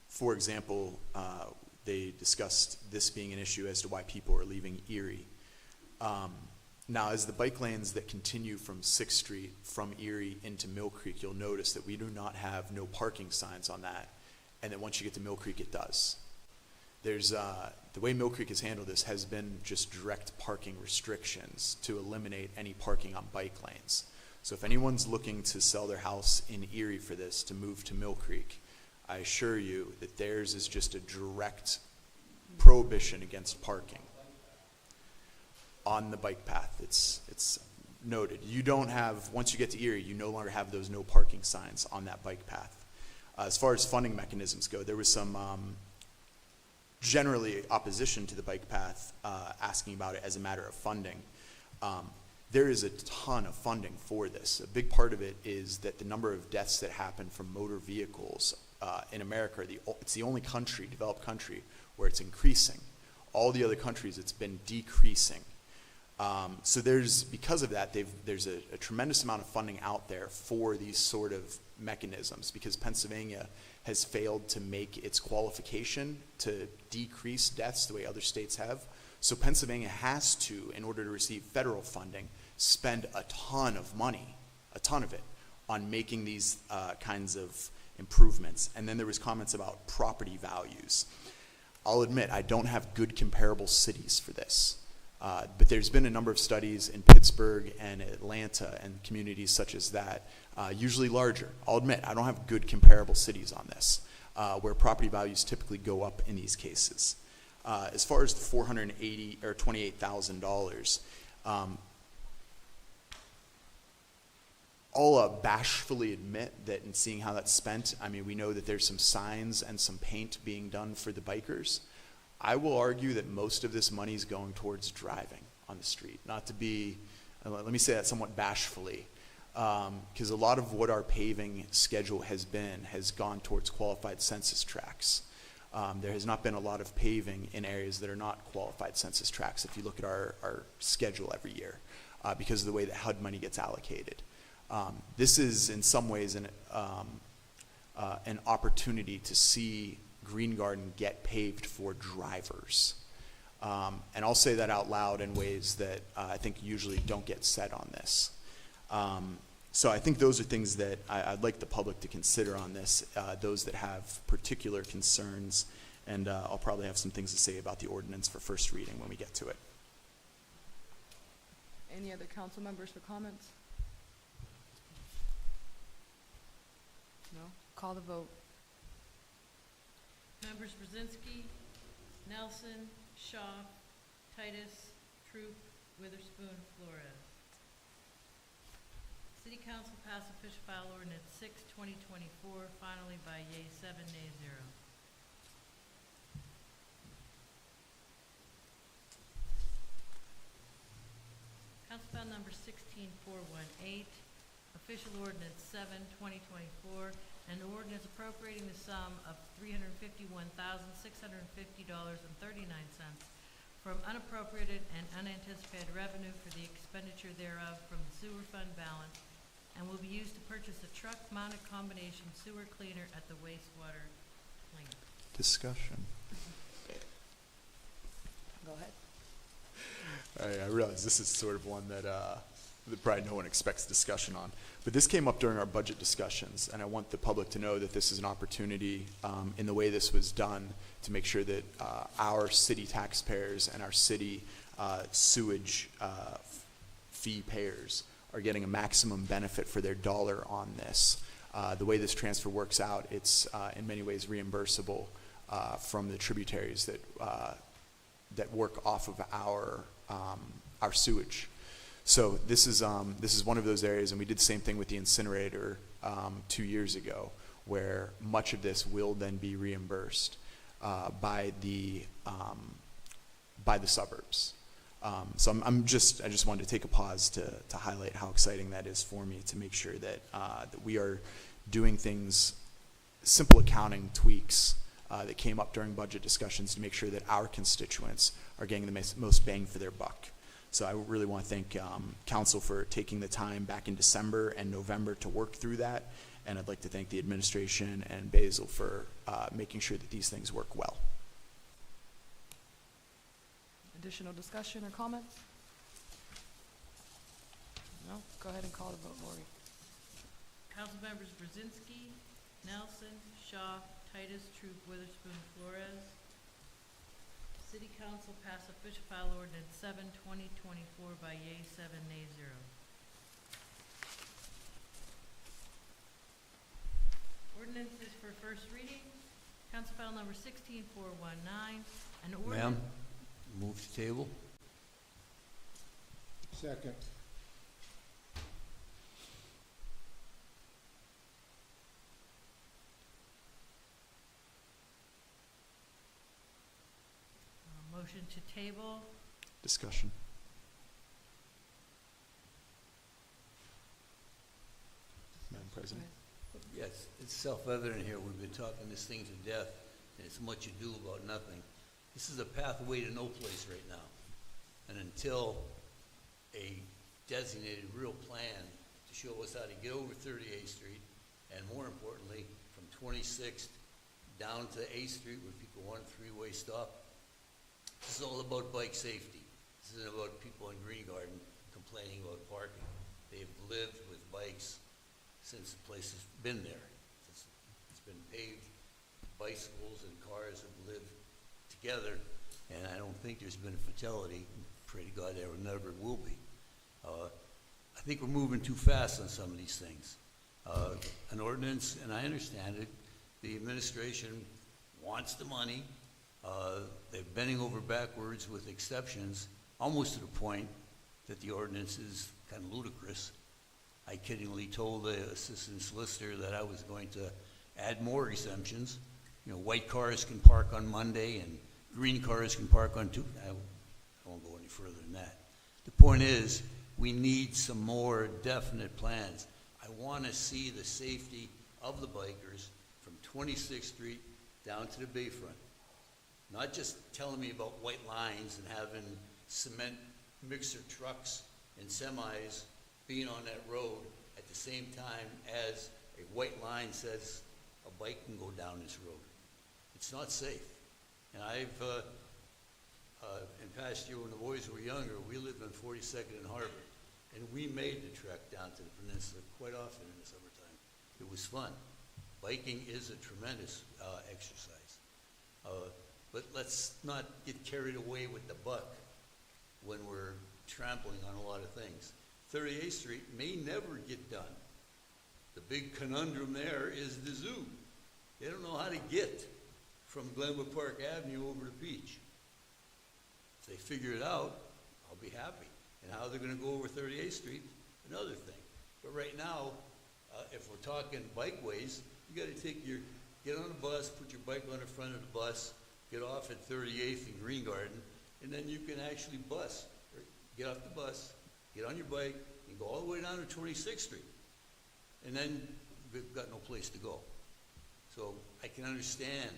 For example, they discussed this being an issue as to why people are leaving Erie. Now, as the bike lanes that continue from 6th Street from Erie into Mill Creek, you'll notice that we do not have no parking signs on that, and that once you get to Mill Creek, it does. There's, the way Mill Creek has handled this has been just direct parking restrictions to eliminate any parking on bike lanes. So if anyone's looking to sell their house in Erie for this, to move to Mill Creek, I assure you that theirs is just a direct prohibition against parking on the bike path. It's noted. You don't have, once you get to Erie, you no longer have those no parking signs on that bike path. As far as funding mechanisms go, there was some generally opposition to the bike path, asking about it as a matter of funding. There is a ton of funding for this. A big part of it is that the number of deaths that happen from motor vehicles in America, it's the only country, developed country, where it's increasing. All the other countries, it's been decreasing. So because of that, there's a tremendous amount of funding out there for these sort of mechanisms, because Pennsylvania has failed to make its qualification to decrease deaths the way other states have. So Pennsylvania has to, in order to receive federal funding, spend a ton of money, a ton of it, on making these kinds of improvements. And then there was comments about property values. I'll admit, I don't have good comparable cities for this. But there's been a number of studies in Pittsburgh and Atlanta and communities such as that, usually larger. I'll admit, I don't have good comparable cities on this, where property values typically go up in these cases. As far as the $480 or $28,000, I'll bashfully admit that in seeing how that's spent, I mean, we know that there's some signs and some paint being done for the bikers. I will argue that most of this money is going towards driving on the street. Not to be, let me say that somewhat bashfully, because a lot of what our paving schedule has gone towards qualified census tracts. There has not been a lot of paving in areas that are not qualified census tracts if you look at our schedule every year, because of the way that HUD money gets allocated. This is in some ways an opportunity to see Green Garden get paved for drivers. And I'll say that out loud in ways that I think usually don't get said on this. So I think those are things that I'd like the public to consider on this, those that have particular concerns, and I'll probably have some things to say about the ordinance for first reading when we get to it. Any other council members for comments? No? Call the vote. Members Brzezinski, Nelson, Shaw, Titus, Troop, Witherspoon, Flores. City Council passed official file ordinance 6/2024, finally by yea 7, nay 0. File Number 16418, Official Ordinance 7, 2024, an ordinance appropriating the sum of $351,650.39 from unappropriated and unanticipated revenue for the expenditure thereof from the sewer fund balance, and will be used to purchase a truck-mounted combination sewer cleaner at the wastewater plant. Discussion. Go ahead. I realize this is sort of one that probably no one expects discussion on. But this came up during our budget discussions, and I want the public to know that this is an opportunity in the way this was done to make sure that our city taxpayers and our city sewage fee payers are getting a maximum benefit for their dollar on this. The way this transfer works out, it's in many ways reimbursable from the tributaries that work off of our sewage. So this is one of those areas, and we did the same thing with the incinerator 2 years ago, where much of this will then be reimbursed by the suburbs. So I just wanted to take a pause to highlight how exciting that is for me, to make sure that that we are doing things, simple accounting tweaks that came up during budget discussions to make sure that our constituents are getting the most bang for their buck. So I really want to thank Council for taking the time back in December and November to work through that, and I'd like to thank the administration and Basil for making sure that these things work well. Additional discussion or comments? No? Go ahead and call the vote, Lori. Council members Brzezinski, Nelson, Shaw, Titus, Troop, Witherspoon, Flores. City Council passed official file ordinance 7, 2024 by yea 7, nay 0. Ordinances for first reading. Council file number 16419, an ordinance. Ma'am, move to table. Second. Motion to table. Discussion. Madam President. Yes, it's self-evident here. We've been talking this thing to death, and it's much ado about nothing. This is a pathway to no place right now. And until a designated real plan to show us how to get over 38th Street, and more importantly, from 26th down to 8th Street where people want a three-way stop, this is all about bike safety. This isn't about people in Green Garden complaining about parking. They've lived with bikes since the place has been there. Since it's been paved, bicycles and cars have lived together, and I don't think there's been a fatality. Pray to God there never will be. I think we're moving too fast on some of these things. An ordinance, and I understand it, the administration wants the money. They're bending over backwards with exceptions, almost to the point that the ordinance is kind of ludicrous. I kiddingly told the assistant solicitor that I was going to add more exemptions. You know, white cars can park on Monday and green cars can park on Tuesday. I won't go any further than that. The point is, we need some more definite plans. I want to see the safety of the bikers from 26th Street down to the Bayfront. Not just telling me about white lines and having cement mixer trucks and semis being on that road at the same time as a white line says a bike can go down this road. It's not safe. And I've, in past year when the boys were younger, we lived on 42nd and Harbor, and we made the trek down to the peninsula quite often in the summertime. It was fun. Biking is a tremendous exercise. But let's not get carried away with the buck when we're trampling on a lot of things. 38th Street may never get done. The big conundrum there is the zoo. They don't know how to get from Glenwood Park Avenue over to Beach. If they figure it out, I'll be happy. And how they're going to go over 38th Street, another thing. But right now, if we're talking bikeways, you got to get on a bus, put your bike on the front of the bus, get off at 38th and Green Garden, and then you can actually bus. Get off the bus, get on your bike, and go all the way down to 26th Street. And then we've got no place to go. So I can understand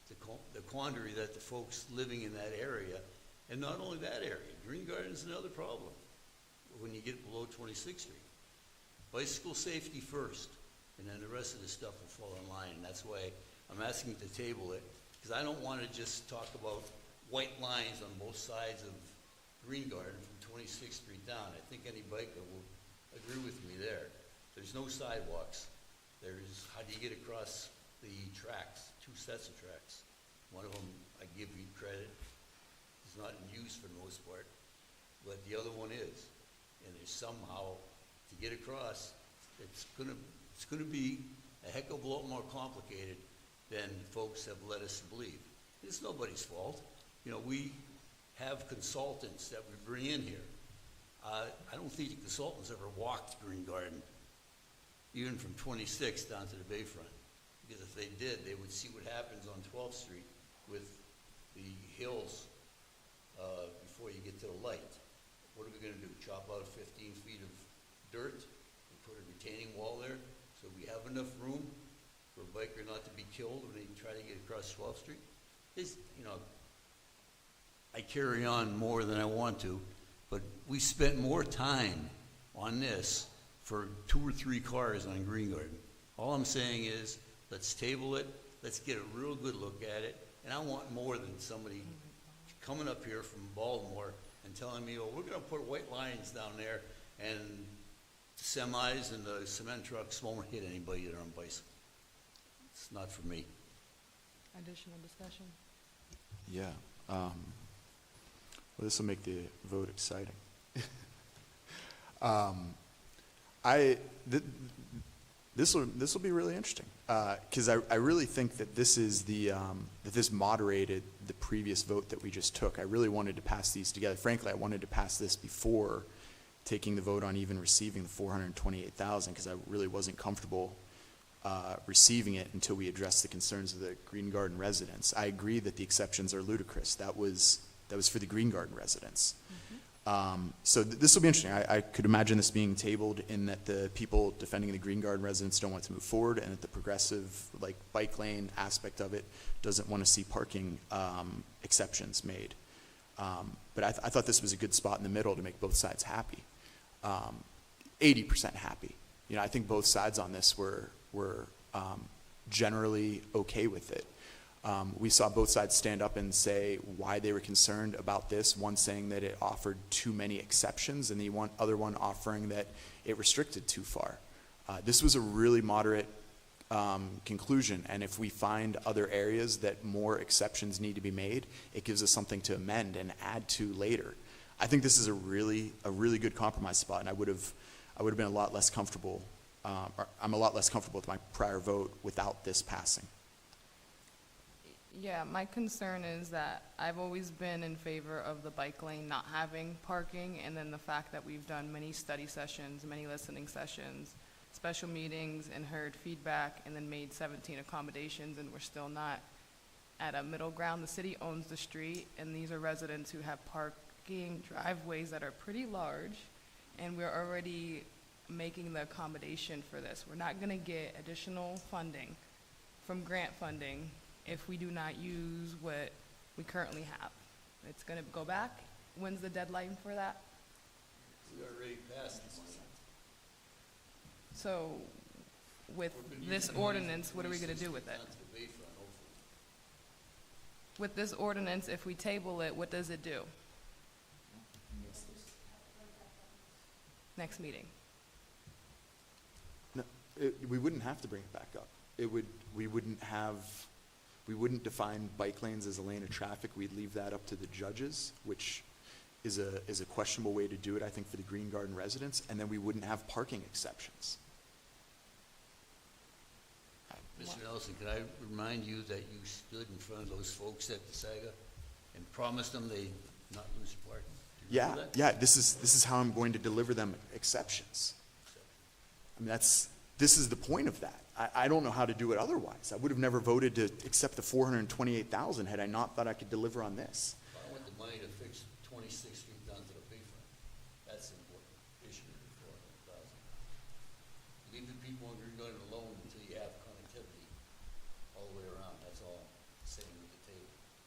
the quandary that the folks living in that area, and not only that area, Green Garden's another problem when you get below 26th Street. Bicycle safety first, and then the rest of the stuff will fall in line. And that's why I'm asking to table it, because I don't want to just talk about white lines on both sides of Green Garden from 26th Street down. I think any biker will agree with me there. There's no sidewalks. There's, how do you get across the tracks, 2 sets of tracks? One of them, I give you credit, is not in use for the most part, but the other one is. And there's somehow, to get across, it's gonna be a heck of a lot more complicated than folks have led us to believe. It's nobody's fault. You know, we have consultants that we bring in here. I don't think the consultants ever walked Green Garden, even from 26 down to the Bayfront. Because if they did, they would see what happens on 12th Street with the hills before you get to the light. What are we gonna do, chop out 15 feet of dirt and put a retaining wall there so we have enough room for a biker not to be killed when they try to get across 12th Street? It's, you know, I carry on more than I want to, but we spent more time on this for 2 or 3 cars on Green Garden. All I'm saying is, let's table it, let's get a real good look at it, and I want more than somebody coming up here from Baltimore and telling me, oh, we're gonna put white lines down there, and the semis and the cement trucks won't hit anybody that are on bicycle. It's not for me. Additional discussion? Yeah. Well, this will make the vote exciting. This will be really interesting, because I really think that this is that this moderated the previous vote that we just took. I really wanted to pass these together. Frankly, I wanted to pass this before taking the vote on even receiving the 428,000, because I really wasn't comfortable receiving it until we addressed the concerns of the Green Garden residents. I agree that the exceptions are ludicrous. That was for the Green Garden residents. So this will be interesting. I could imagine this being tabled in that the people defending the Green Garden residents don't want to move forward, and that the progressive, like, bike lane aspect of it doesn't want to see parking exceptions made. But I thought this was a good spot in the middle to make both sides happy. 80% happy. You know, I think both sides on this were generally okay with it. We saw both sides stand up and say why they were concerned about this, one saying that it offered too many exceptions, and the other one offering that it restricted too far. This was a really moderate conclusion, and if we find other areas that more exceptions need to be made, it gives us something to amend and add to later. I think this is a really good compromise spot, and I would have been a lot less comfortable, I'm a lot less comfortable with my prior vote without this passing. Yeah, my concern is that I've always been in favor of the bike lane not having parking, and then the fact that we've done many study sessions, many listening sessions, special meetings, and heard feedback, and then made 17 accommodations, and we're still not at a middle ground. The city owns the street, and these are residents who have parking driveways that are pretty large, and we're already making the accommodation for this. We're not gonna get additional funding from grant funding if we do not use what we currently have. It's gonna go back. When's the deadline for that? We already passed this. So with this ordinance, what are we gonna do with it? With this ordinance, if we table it, what does it do? Next meeting. No, we wouldn't have to bring it back up. We wouldn't define bike lanes as a lane of traffic. We'd leave that up to the judges, which is a questionable way to do it, I think, for the Green Garden residents, and then we wouldn't have parking exceptions. Mr. Nelson, can I remind you that you stood in front of those folks at the Saga and promised them they'd not lose parking? Do you remember that? Yeah, this is how I'm going to deliver them exceptions. I mean, this is the point of that. I don't know how to do it otherwise. I would have never voted to accept the 428,000 had I not thought I could deliver on this. I want the money to fix 26th Street down to the Bayfront. That's important. sitting at the table.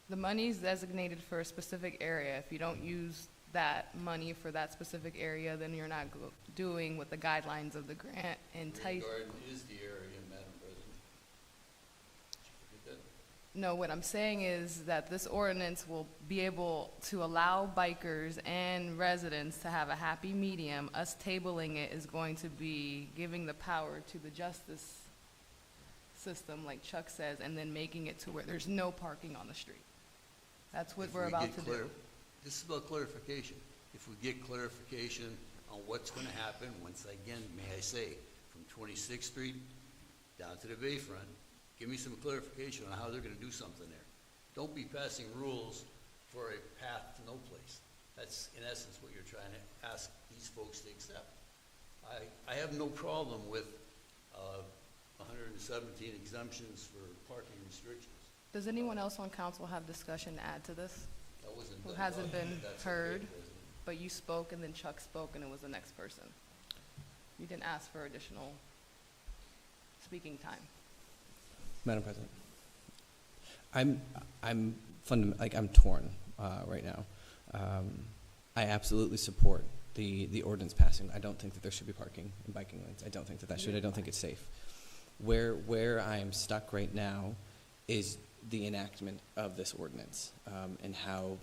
The money's designated for a specific area. If you don't use that money for that specific area, then you're not doing what the guidelines of the grant Green entice. Garden is the area, Madam President. Did you forget that? No, what I'm saying is that this ordinance will be able to allow bikers and residents to have a happy medium. Us tabling it is going to be giving the power to the justice system, like Chuck says, and then making it to where there's no parking on the street. That's what If we're we about get to clar- do. This is about clarification. If we get clarification on what's gonna happen, once again, may I say, from 26th Street down to the Bayfront, give me some clarification on how they're gonna do something there. Don't be passing rules for a path to no place. That's in essence what you're trying to ask these folks to accept. I have no problem with 117 exemptions for parking restrictions. Does anyone else on council have discussion to add to this? That wasn't Who done hasn't by me. been That's okay, heard, President. but you spoke and then Chuck spoke and it was the next person. You didn't ask for additional speaking time. Madam President, I'm torn right now. I absolutely support the ordinance passing. I don't think that there should be parking and biking lanes. I don't think that that should. I don't think it's safe. Where I am stuck right now is the enactment of this ordinance, and how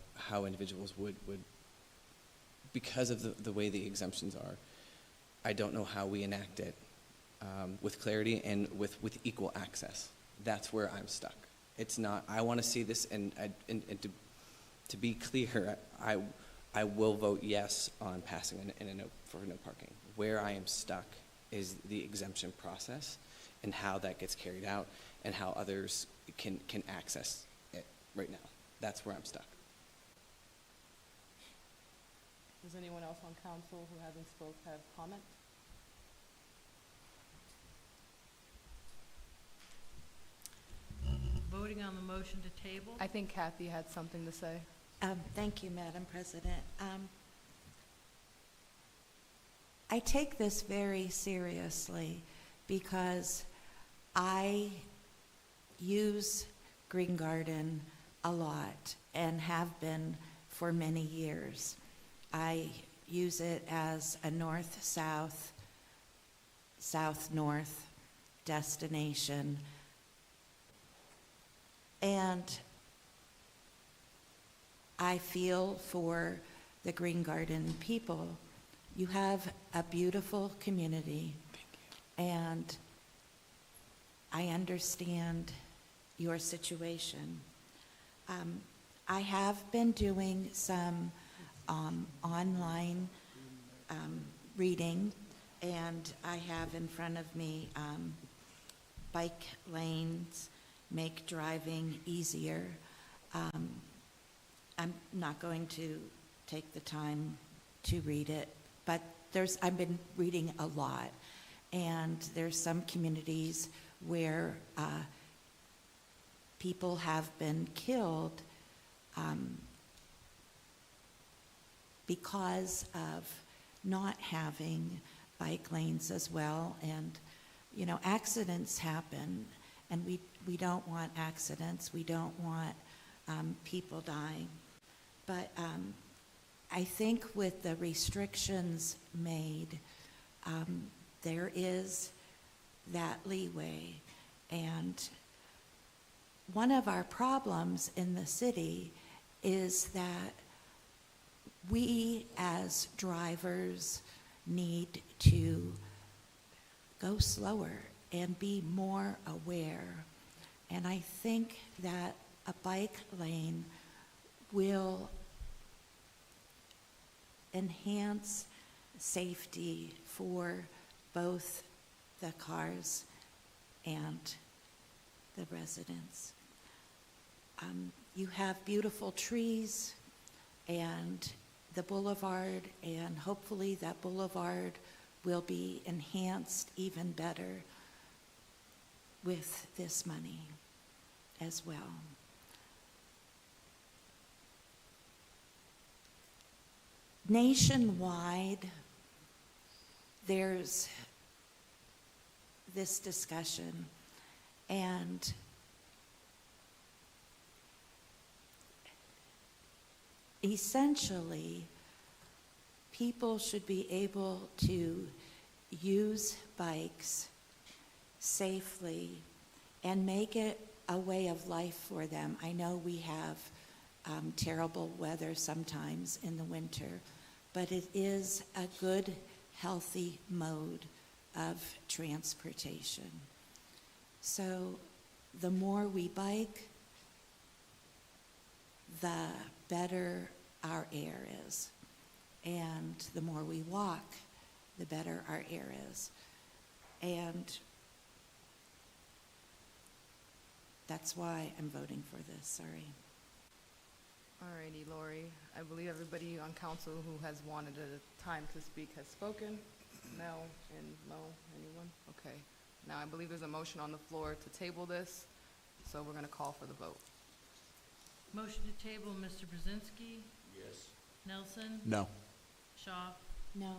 individuals would, because of the way the exemptions are, I don't know how we enact it with clarity and with equal access. That's where I'm stuck. It's not, I want to see this, and to be clear, I will vote yes on passing for no parking. Where I am stuck is the exemption process and how that gets carried out and how others can access it right now. That's where I'm stuck. Does anyone else on council who hasn't spoke have comment? Voting on the motion to table? I think Kathy had something to say. Thank you, Madam President. I take this very seriously because I use Green Garden a lot and have been for many years. I use it as a north-south, south-north destination. And I feel for the Green Garden people. You have a beautiful community, and I understand your situation. I have been doing some online reading, and I have in front of me bike lanes make driving easier. I'm not going to take the time to read it, but I've been reading a lot, and there's some communities where people have been killed because of not having bike lanes as well. And, you know, accidents happen, and we don't want accidents. We don't want people dying. But I think with the restrictions made, there is that leeway. And one of our problems in the city is that we as drivers need to go slower and be more aware. And I think that a bike lane will enhance safety for both the cars and the residents. You have beautiful trees and the boulevard, and hopefully that boulevard will be enhanced even better with this money as well. Nationwide, there's this discussion, and essentially, people should be able to use bikes safely and make it a way of life for them. I know we have terrible weather sometimes in the winter, but it is a good, healthy mode of transportation. So the more we bike, the better our air is. And the more we walk, the better our air is. And that's why I'm voting for this, sorry. Alrighty, Lori. I believe everybody on council who has wanted a time to speak has spoken. Mel and Mo, anyone? Okay. Now I believe there's a motion on the floor to table this, so we're gonna call for the vote. Motion to table, Mr. Brzezinski. Yes. Nelson. No. Shaw. No.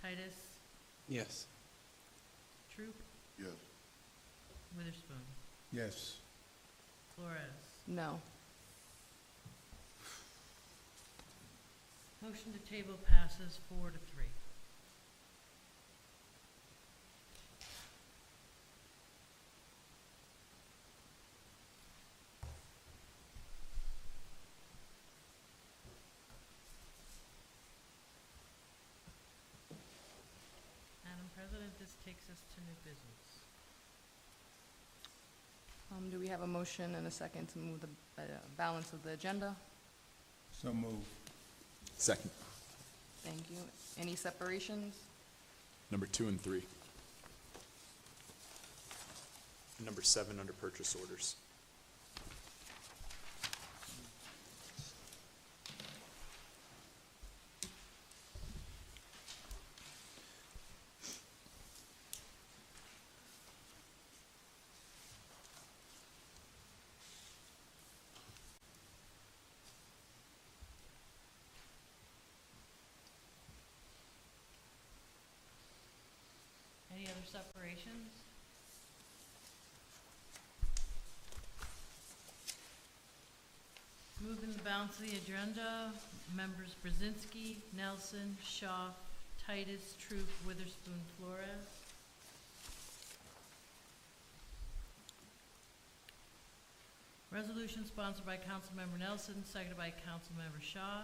Titus. Yes. Troop. Yes. Witherspoon. Yes. Flores. No. Motion to table passes 4-3. Madam President, this takes us to new business. Do we have a motion and a second to move the balance of the agenda? So move. Second. Thank you. Any separations? Number 2 and 3. Number 7 under purchase orders. Any other separations? Moving the balance of the agenda, members Brzezinski, Nelson, Shaw, Titus, Troop, Witherspoon, Flores. Resolution sponsored by Councilmember Nelson, seconded by Councilmember Shaw,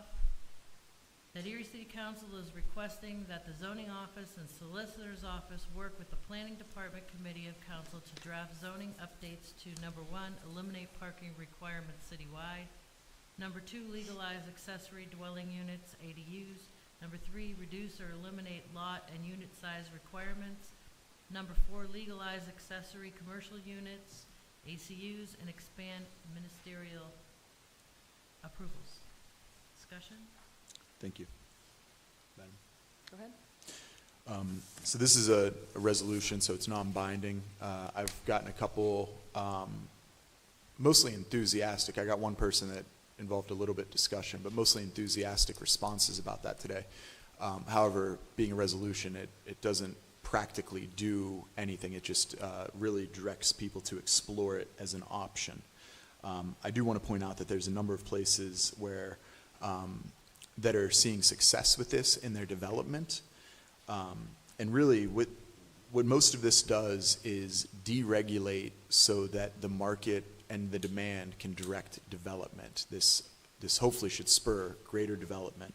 that Erie City Council is requesting that the zoning office and solicitor's office work with the planning department committee of council to draft zoning updates to number 1, eliminate parking requirements citywide. Number 2, legalize accessory dwelling units, ADUs. Number 3, reduce or eliminate lot and unit size requirements. Number 4, legalize accessory commercial units, ACUs, and expand ministerial approvals. Discussion? Thank you. Madam. Go ahead. So this is a resolution, so it's non-binding. I've gotten a couple, mostly enthusiastic. I got one person that involved a little bit discussion, but mostly enthusiastic responses about that today. However, being a resolution, it doesn't practically do anything. It just really directs people to explore it as an option. I do want to point out that there's a number of places where that are seeing success with this in their development. And really, what most of this does is deregulate so that the market and the demand can direct development. This hopefully should spur greater development.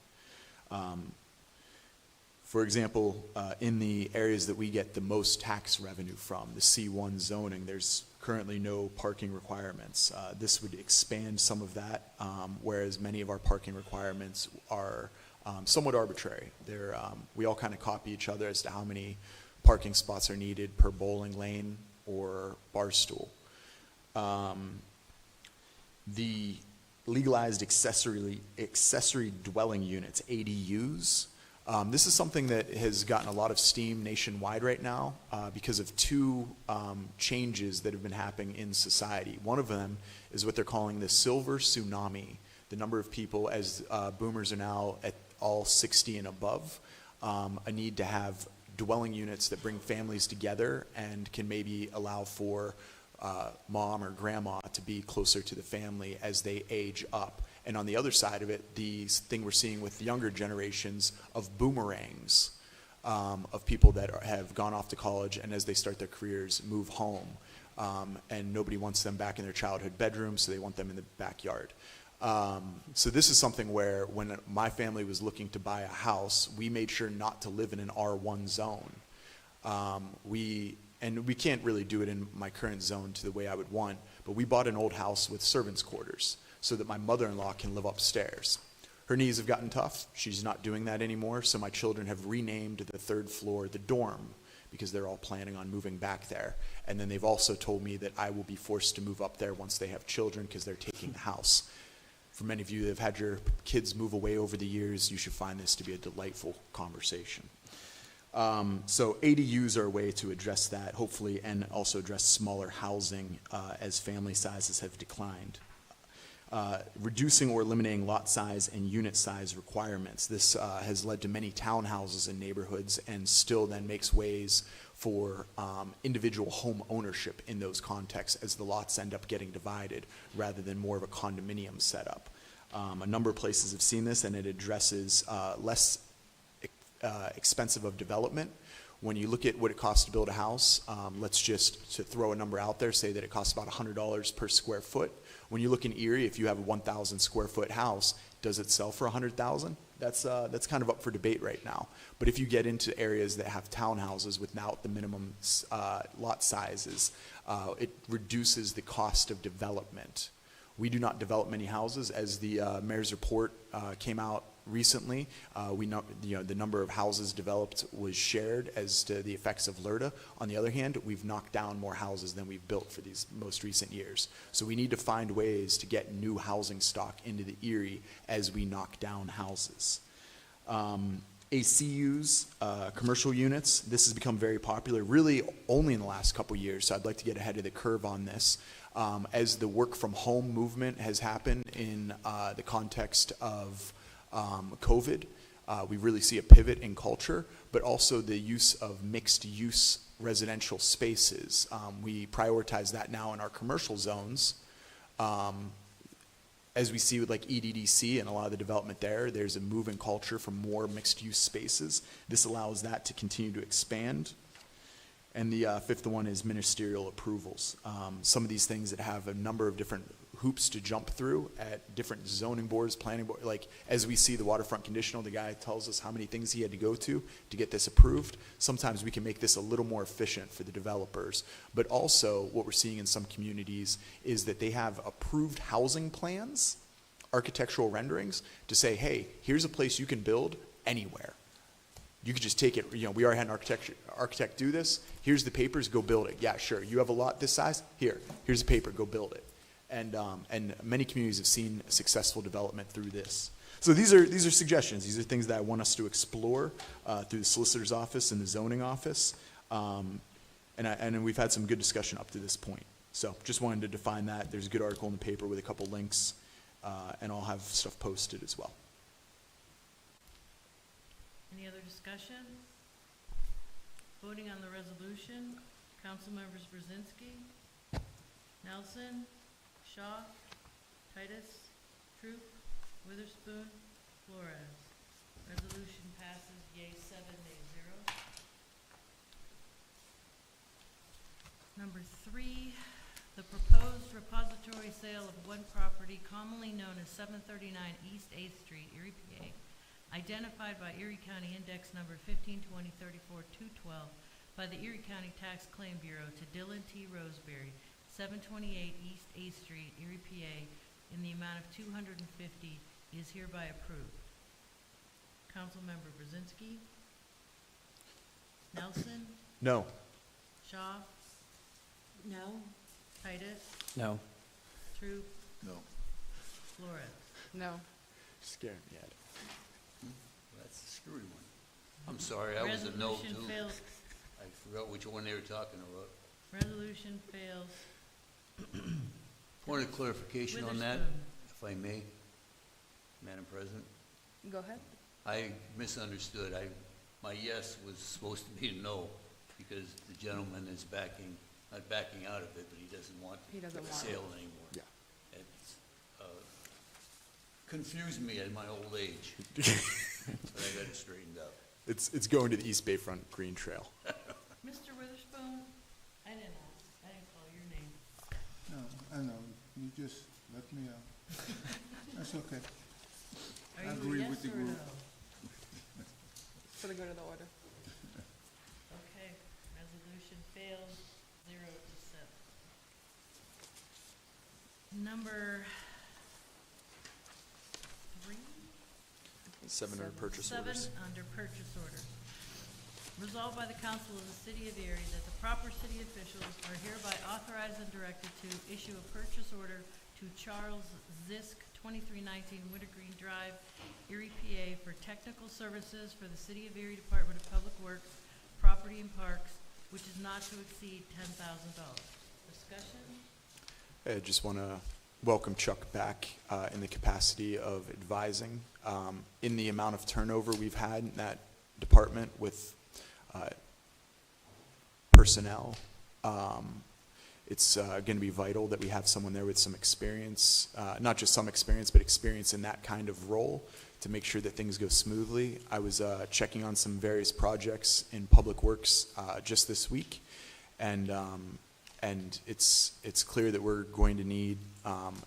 For example, in the areas that we get the most tax revenue from, the C1 zoning, there's currently no parking requirements. This would expand some of that, whereas many of our parking requirements are somewhat arbitrary. We all kind of copy each other as to how many parking spots are needed per bowling lane or bar stool. The legalized accessory dwelling units, ADUs, this is something that has gotten a lot of steam nationwide right now because of two changes that have been happening in society. One of them is what they're calling the silver tsunami. The number of people, as boomers are now at all 60 and above, a need to have dwelling units that bring families together and can maybe allow for mom or grandma to be closer to the family as they age up. And on the other side of it, the thing we're seeing with the younger generations of boomerangs, of people that have gone off to college and as they start their careers, move home. And nobody wants them back in their childhood bedroom, so they want them in the backyard. So this is something where when my family was looking to buy a house, we made sure not to live in an R1 zone. We can't really do it in my current zone to the way I would want, but we bought an old house with servants' quarters so that my mother-in-law can live upstairs. Her knees have gotten tough. She's not doing that anymore, so my children have renamed the third floor the dorm because they're all planning on moving back there. And then they've also told me that I will be forced to move up there once they have children because they're taking the house. For many of you that have had your kids move away over the years, you should find this to be a delightful conversation. So ADUs are a way to address that, hopefully, and also address smaller housing as family sizes have declined. Reducing or eliminating lot size and unit size requirements. This has led to many townhouses in neighborhoods and still then makes ways for individual home ownership in those contexts as the lots end up getting divided rather than more of a condominium setup. A number of places have seen this, and it addresses less expensive of development. When you look at what it costs to build a house, let's just, to throw a number out there, say that it costs about $100 per square foot. When you look in Erie, if you have a 1,000 square foot house, does it sell for $100,000? That's kind of up for debate right now. But if you get into areas that have townhouses without the minimum lot sizes, it reduces the cost of development. We do not develop many houses. As the mayor's report came out recently, we know, the number of houses developed was shared as to the effects of LRTA. On the other hand, we've knocked down more houses than we've built for these most recent years. So we need to find ways to get new housing stock into the Erie as we knock down houses. ACUs, commercial units, this has become very popular really only in the last couple years, so I'd like to get ahead of the curve on this. As the work from home movement has happened in the context of COVID, we really see a pivot in culture, but also the use of mixed use residential spaces. We prioritize that now in our commercial zones. As we see with like EDDC and a lot of the development there, there's a move in culture for more mixed use spaces. This allows that to continue to expand. And the fifth one is ministerial approvals. Some of these things that have a number of different hoops to jump through at different zoning boards, planning board. Like as we see the waterfront conditional, the guy tells us how many things he had to go to get this approved. Sometimes we can make this a little more efficient for the developers. But also what we're seeing in some communities is that they have approved housing plans, architectural renderings, to say, hey, here's a place you can build anywhere. You could just take it, we already had an architect do this. Here's the papers, go build it. Yeah, sure. You have a lot this size? Here's the paper, go build it. And many communities have seen successful development through this. So these are suggestions. These are things that I want us to explore through the solicitor's office and the zoning office. And we've had some good discussion up to this point. So just wanted to define that. There's a good article in the paper with a couple links, and I'll have stuff posted as well. Any other discussion? Voting on the resolution, council members Brzezinski, Nelson, Shaw, Titus, Troop, Witherspoon, Flores. Resolution passes yea 7, nay 0. Number 3, the proposed repository sale of one property commonly known as 739 East 8th Street, Erie, PA, identified by Erie County Index Number 152034212 by the Erie County Tax Claim Bureau to Dylan T. Roseberry, 728 East 8th Street, Erie, PA, in the amount of $250 is hereby approved. Councilmember Brzezinski? Nelson? No. Shaw? No. Titus? No. Troop? No. Flores? No. Scared me at it. That's a screwy one. I'm sorry, I was a no Resolution too. fails. I forgot which one they were talking about. Resolution fails. Point of clarification on that, Witherspoon. if I may, Madam President. Go ahead. I misunderstood. My yes was supposed to be a no because the gentleman is not backing out of it, but he doesn't want He doesn't the want it. sale anymore. Yeah. It's, confused me at my old age. But I got it straightened out. It's going to the East Bayfront Green Trail. Mr. Witherspoon, I didn't call your name. No, I know, you just left me out. That's okay. Are I you a agree yes with the or group. no? For the good of the order. Okay, resolution fails, 0-7. Number 3? 7 under purchase orders. 7 under purchase orders. Resolved by the Council of the City of Erie that the proper city officials are hereby authorized and directed to issue a purchase order to Charles Zisk, 2319 Wintergreen Drive, Erie, PA, for technical services for the City of Erie Department of Public Works, Property and Parks, which is not to exceed $10,000. Discussion? I just want to welcome Chuck back in the capacity of advising. In the amount of turnover we've had in that department with personnel, it's going to be vital that we have someone there with some experience, not just some experience, but experience in that kind of role to make sure that things go smoothly. I was checking on some various projects in Public Works just this week, and it's clear that we're going to need,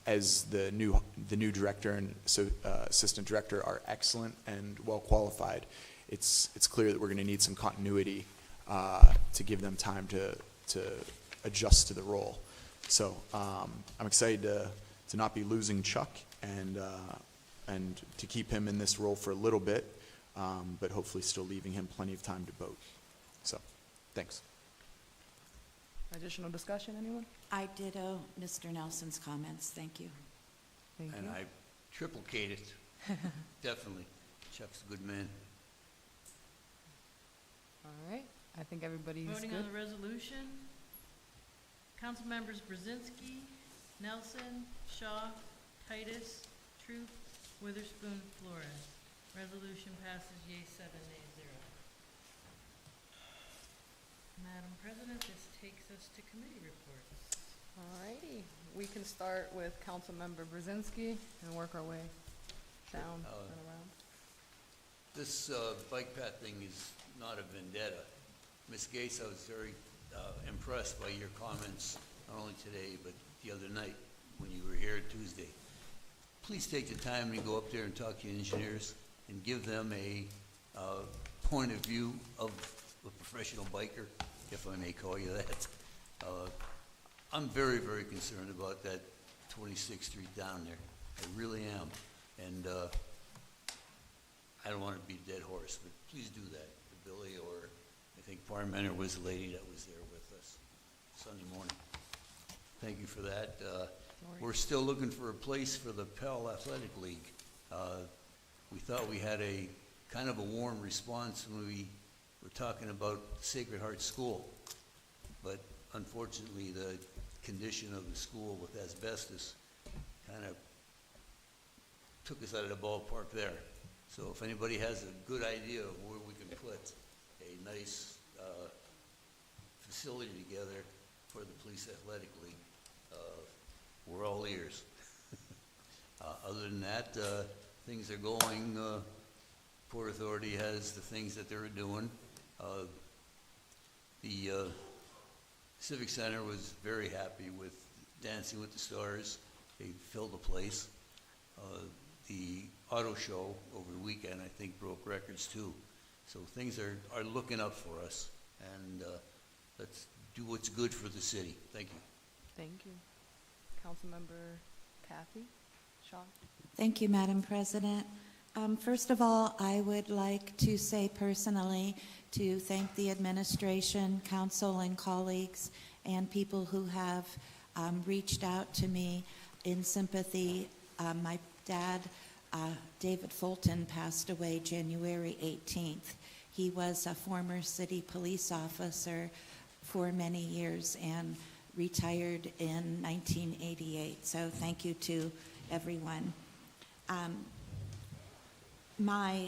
as the new director and assistant director are excellent and well qualified. It's clear that we're going to need some continuity to give them time to adjust to the role. So I'm excited to not be losing Chuck and to keep him in this role for a little bit, but hopefully still leaving him plenty of time to vote. So, thanks. Additional discussion, anyone? I ditto Mr. Nelson's comments. Thank you. Thank And you. I triplicate it. Definitely. Chuck's a good man. All right, I think everybody's Voting good. on the resolution. Council members Brzezinski, Nelson, Shaw, Titus, Troop, Witherspoon, Flores. Resolution passes yea 7, nay 0. Madam President, this takes us to committee reports. All righty, we can start with Councilmember Brzezinski and work our way down and around. This bike path thing is not a vendetta. Ms. Gates, I was very impressed by your comments, not only today, but the other night when you were here Tuesday. Please take the time and go up there and talk to your engineers and give them a point of view of a professional biker, if I may call you that. I'm very, very concerned about that 26th Street down there. I really am. And I don't want to be a dead horse, but please do that to Billy, or I think Parmenter was the lady that was there with us Sunday morning. Thank you for that. We're still looking for a place for the Pell Athletic League. We thought we had a kind of a warm response when we were talking about Sacred Heart School, but unfortunately the condition of the school with asbestos kind of took us out of the ballpark there. So if anybody has a good idea of where we can put a nice facility together for the Police Athletic League, we're all ears. Other than that, things are going. Port Authority has the things that they're doing. The Civic Center was very happy with Dancing with the Stars. They filled the place. The auto show over the weekend, I think, broke records too. So things are looking up for us, and let's do what's good for the city. Thank you. Thank you. Councilmember Kathy Shaw. Thank you, Madam President. First of all, I would like to say personally to thank the administration, council, and colleagues, and people who have reached out to me in sympathy. My dad, David Fulton, passed away January 18th. He was a former city police officer for many years and retired in 1988. So thank you to everyone. My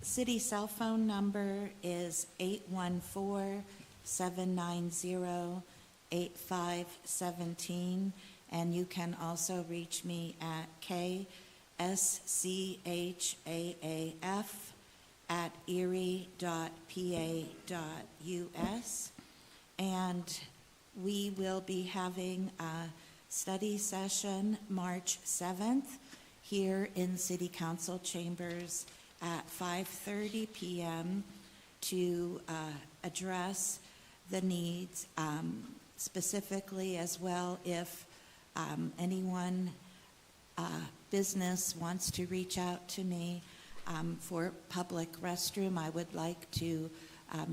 city cell phone number is 814-790-8517, and you can also reach me at schaaf@erie.pa.us. And we will be having a study session March 7th here in City Council chambers at 5:30 p.m. to address the needs, specifically as well if anyone business wants to reach out to me for public restroom. I would like to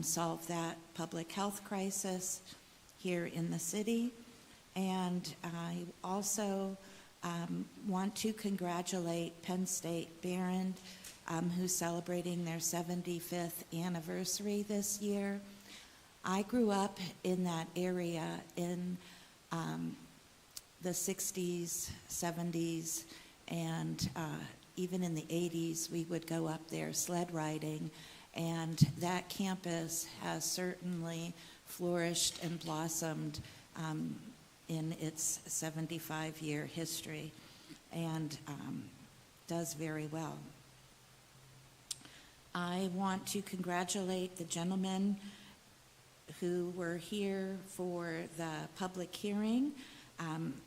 solve that public health crisis here in the city. And I also want to congratulate Penn State Barron, who's celebrating their 75th anniversary this year. I grew up in that area in the 60s, 70s, and even in the 80s, we would go up there sled riding. And that campus has certainly flourished and blossomed in its 75-year history and does very well. I want to congratulate the gentlemen who were here for the public hearing.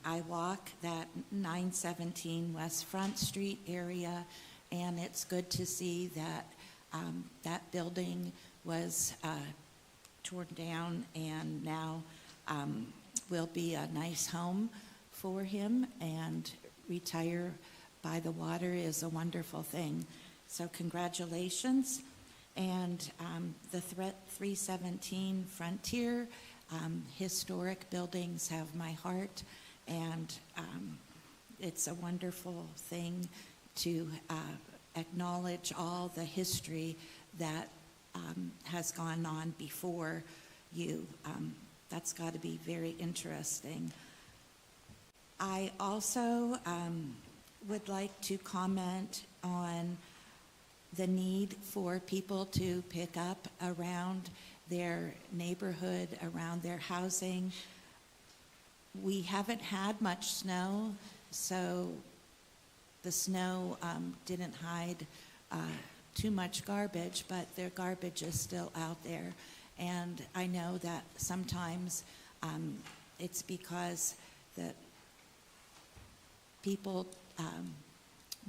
I walk that 917 West Front Street area, and it's good to see that that building was torn down and now will be a nice home for him, and retire by the water is a wonderful thing. So congratulations. And the 317 Frontier historic buildings have my heart, and it's a wonderful thing to acknowledge all the history that has gone on before you. That's got to be very interesting. I also would like to comment on the need for people to pick up around their neighborhood, around their housing. We haven't had much snow, so the snow didn't hide too much garbage, but their garbage is still out there. And I know that sometimes it's because that people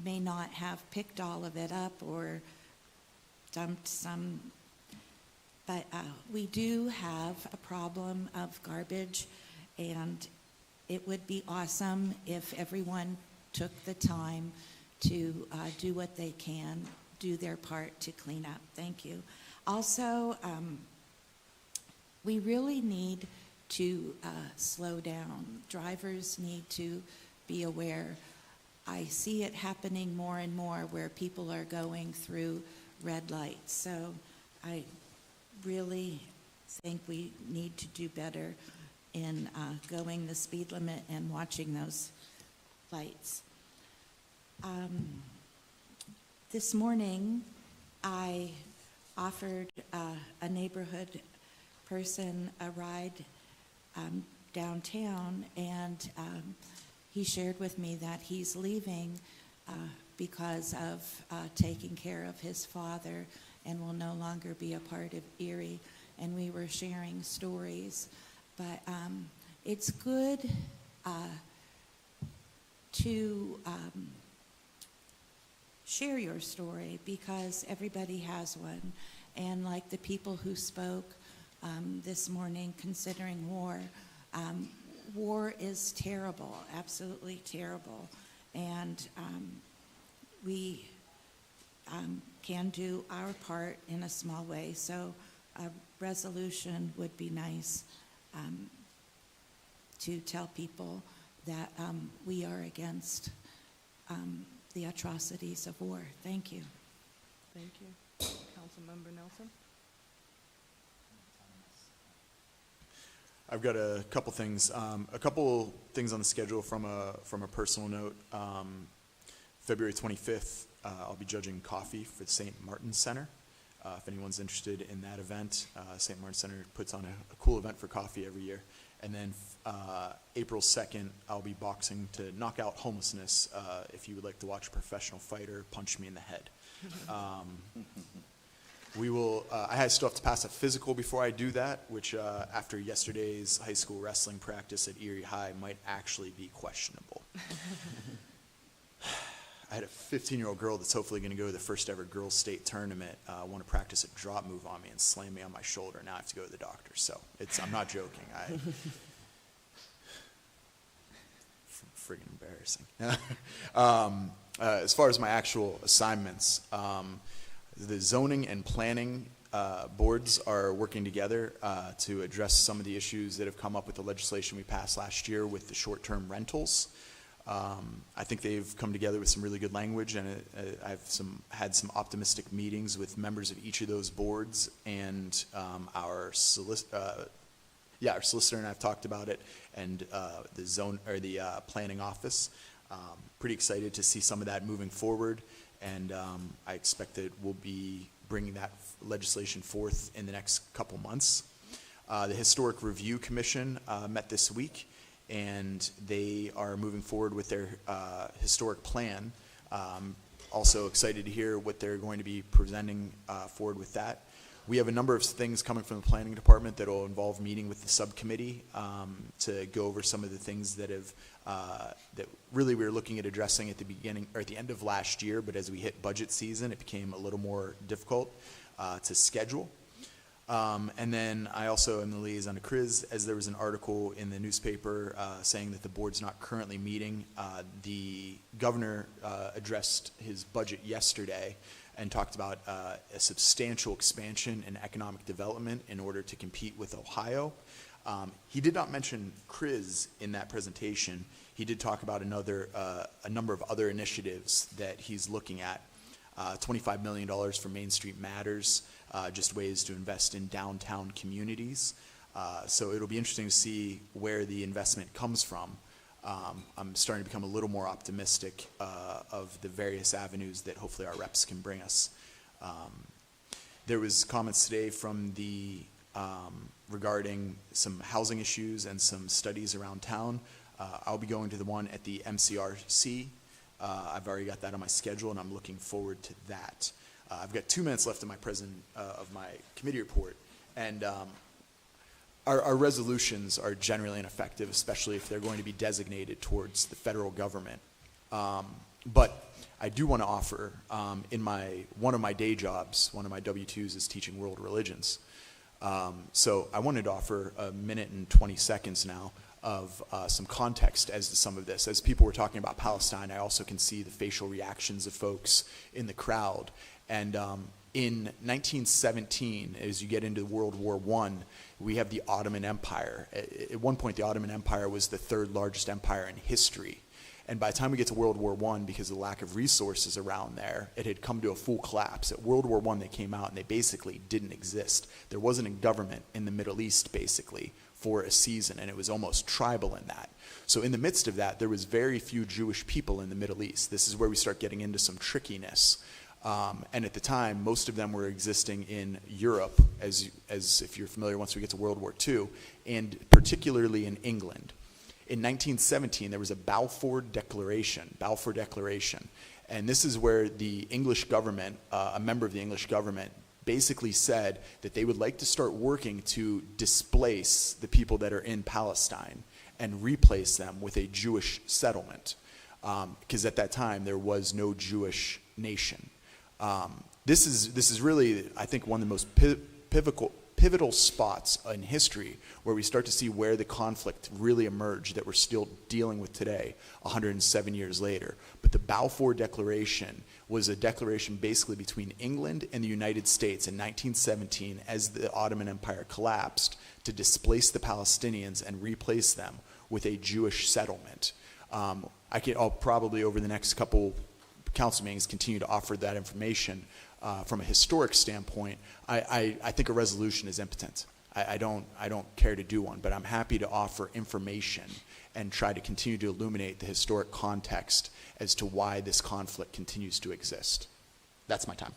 may not have picked all of it up or dumped some, but we do have a problem of garbage, and it would be awesome if everyone took the time to do what they can, do their part to clean up. Thank you. Also, we really need to slow down. Drivers need to be aware. I see it happening more and more where people are going through red lights. So I really think we need to do better in going the speed limit and watching those lights. This morning, I offered a neighborhood person a ride downtown, and he shared with me that he's leaving because of taking care of his father and will no longer be a part of Erie. And we were sharing stories. But it's good to share your story because everybody has one. And like the people who spoke this morning considering war, war is terrible, absolutely terrible. And we can do our part in a small way. So a resolution would be nice to tell people that we are against the atrocities of war. Thank you. Thank you. Councilmember Nelson? I've got a couple things. A couple things on the schedule from a personal note. February 25th, I'll be judging coffee for the St. Martin's Center. if anyone's interested in that event. St. Martin Center puts on a cool event for coffee every year. And then April 2nd, I'll be boxing to knock out homelessness. If you would like to watch a professional fighter punch me in the head. I still have to pass a physical before I do that, which after yesterday's high school wrestling practice at Erie High might actually be questionable. I had a 15-year-old girl that's hopefully going to go to the first ever girls' state tournament, want to practice a drop move on me and slam me on my shoulder. Now I have to go to the doctor. So I'm not joking. Friggin' embarrassing. As far as my actual assignments, the zoning and planning boards are working together to address some of the issues that have come up with the legislation we passed last year with the short-term rentals. I think they've come together with some really good language, and I've had some optimistic meetings with members of each of those boards, and our solicitor and I've talked about it, and the planning office. Pretty excited to see some of that moving forward, and I expect that we'll be bringing that legislation forth in the next couple months. The Historic Review Commission met this week, and they are moving forward with their historic plan. Also excited to hear what they're going to be presenting forward with that. We have a number of things coming from the planning department that will involve meeting with the subcommittee to go over some of the things that really we were looking at addressing at the beginning or at the end of last year, but as we hit budget season, it became a little more difficult to schedule. And then I also am the liaison to CRIS, as there was an article in the newspaper saying that the board's not currently meeting. The governor addressed his budget yesterday and talked about a substantial expansion in economic development in order to compete with Ohio. He did not mention CRIS in that presentation. He did talk about a number of other initiatives that he's looking at. $25 million for Main Street Matters, just ways to invest in downtown communities. So it'll be interesting to see where the investment comes from. I'm starting to become a little more optimistic of the various avenues that hopefully our reps can bring us. There was comments today from the regarding some housing issues and some studies around town. I'll be going to the one at the MCRC. I've already got that on my schedule, and I'm looking forward to that. I've got 2 minutes left of my committee report, and our resolutions are generally ineffective, especially if they're going to be designated towards the federal government. But I do want to offer, in one of my day jobs, one of my W-2s is teaching world religions. So I wanted to offer a minute and 20 seconds now of some context as to some of this. As people were talking about Palestine, I also can see the facial reactions of folks in the crowd. And in 1917, as you get into World War I, we have the Ottoman Empire. At one point, the Ottoman Empire was the third largest empire in history. And by the time we get to World War I, because of the lack of resources around there, it had come to a full collapse. At World War I, they came out and they basically didn't exist. There wasn't a government in the Middle East, basically, for a season, and it was almost tribal in that. So in the midst of that, there was very few Jewish people in the Middle East. This is where we start getting into some trickiness. And at the time, most of them were existing in Europe, as if you're familiar once we get to World War II, and particularly in England. In 1917, there was a Balfour Declaration, and this is where the English government, a member of the English government, basically said that they would like to start working to displace the people that are in Palestine and replace them with a Jewish settlement, because at that time there was no Jewish nation. This is really, I think, one of the most pivotal spots in history where we start to see where the conflict really emerged that we're still dealing with today, 107 years later. But the Balfour Declaration was a declaration basically between England and the United States in 1917 as the Ottoman Empire collapsed to displace the Palestinians and replace them with a Jewish settlement. I'll probably over the next couple council meetings continue to offer that information. From a historic standpoint, I think a resolution is impotent. I don't care to do one, but I'm happy to offer information and try to continue to illuminate the historic context as to why this conflict continues to exist. That's my time.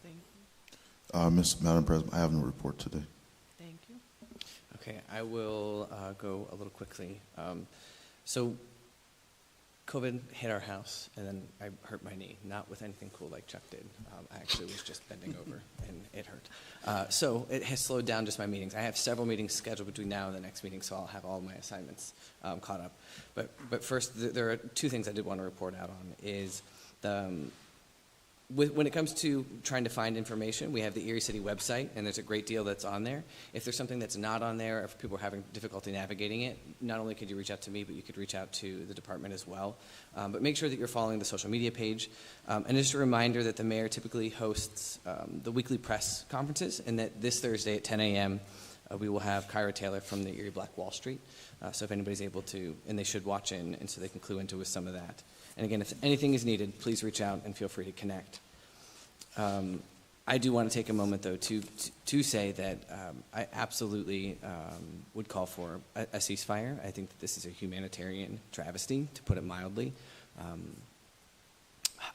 Thank you. Madam President, I have no report today. Thank you. Okay, I will go a little quickly. So COVID hit our house, and then I hurt my knee, not with anything cool like Chuck did. I actually was just bending over, and it hurt. So it has slowed down just my meetings. I have several meetings scheduled between now and the next meeting, so I'll have all my assignments caught up. But first, there are two things I did want to report out on. Is when it comes to trying to find information, we have the Erie City website, and there's a great deal that's on there. If there's something that's not on there, or if people are having difficulty navigating it, not only could you reach out to me, but you could reach out to the department as well. But make sure that you're following the social media page. And just a reminder that the mayor typically hosts the weekly press conferences, and that this Thursday at 10 a.m., we will have Kyra Taylor from the Erie Black Wall Street. So if anybody's able to, and they should watch in, and so they can clue into with some of that. And again, if anything is needed, please reach out and feel free to connect. I do want to take a moment, though, to say that I absolutely would call for a ceasefire. I think that this is a humanitarian travesty, to put it mildly.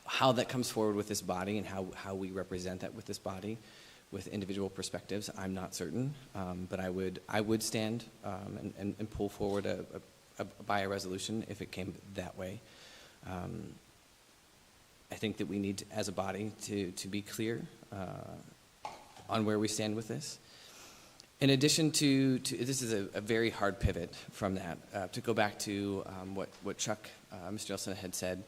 How that comes forward with this body and how we represent that with this body, with individual perspectives, I'm not certain. But I would stand and pull forward by a resolution if it came that way. I think that we need, as a body, to be clear on where we stand with this. In addition to this is a very hard pivot from that, to go back to what Chuck, Mr. Nelson had said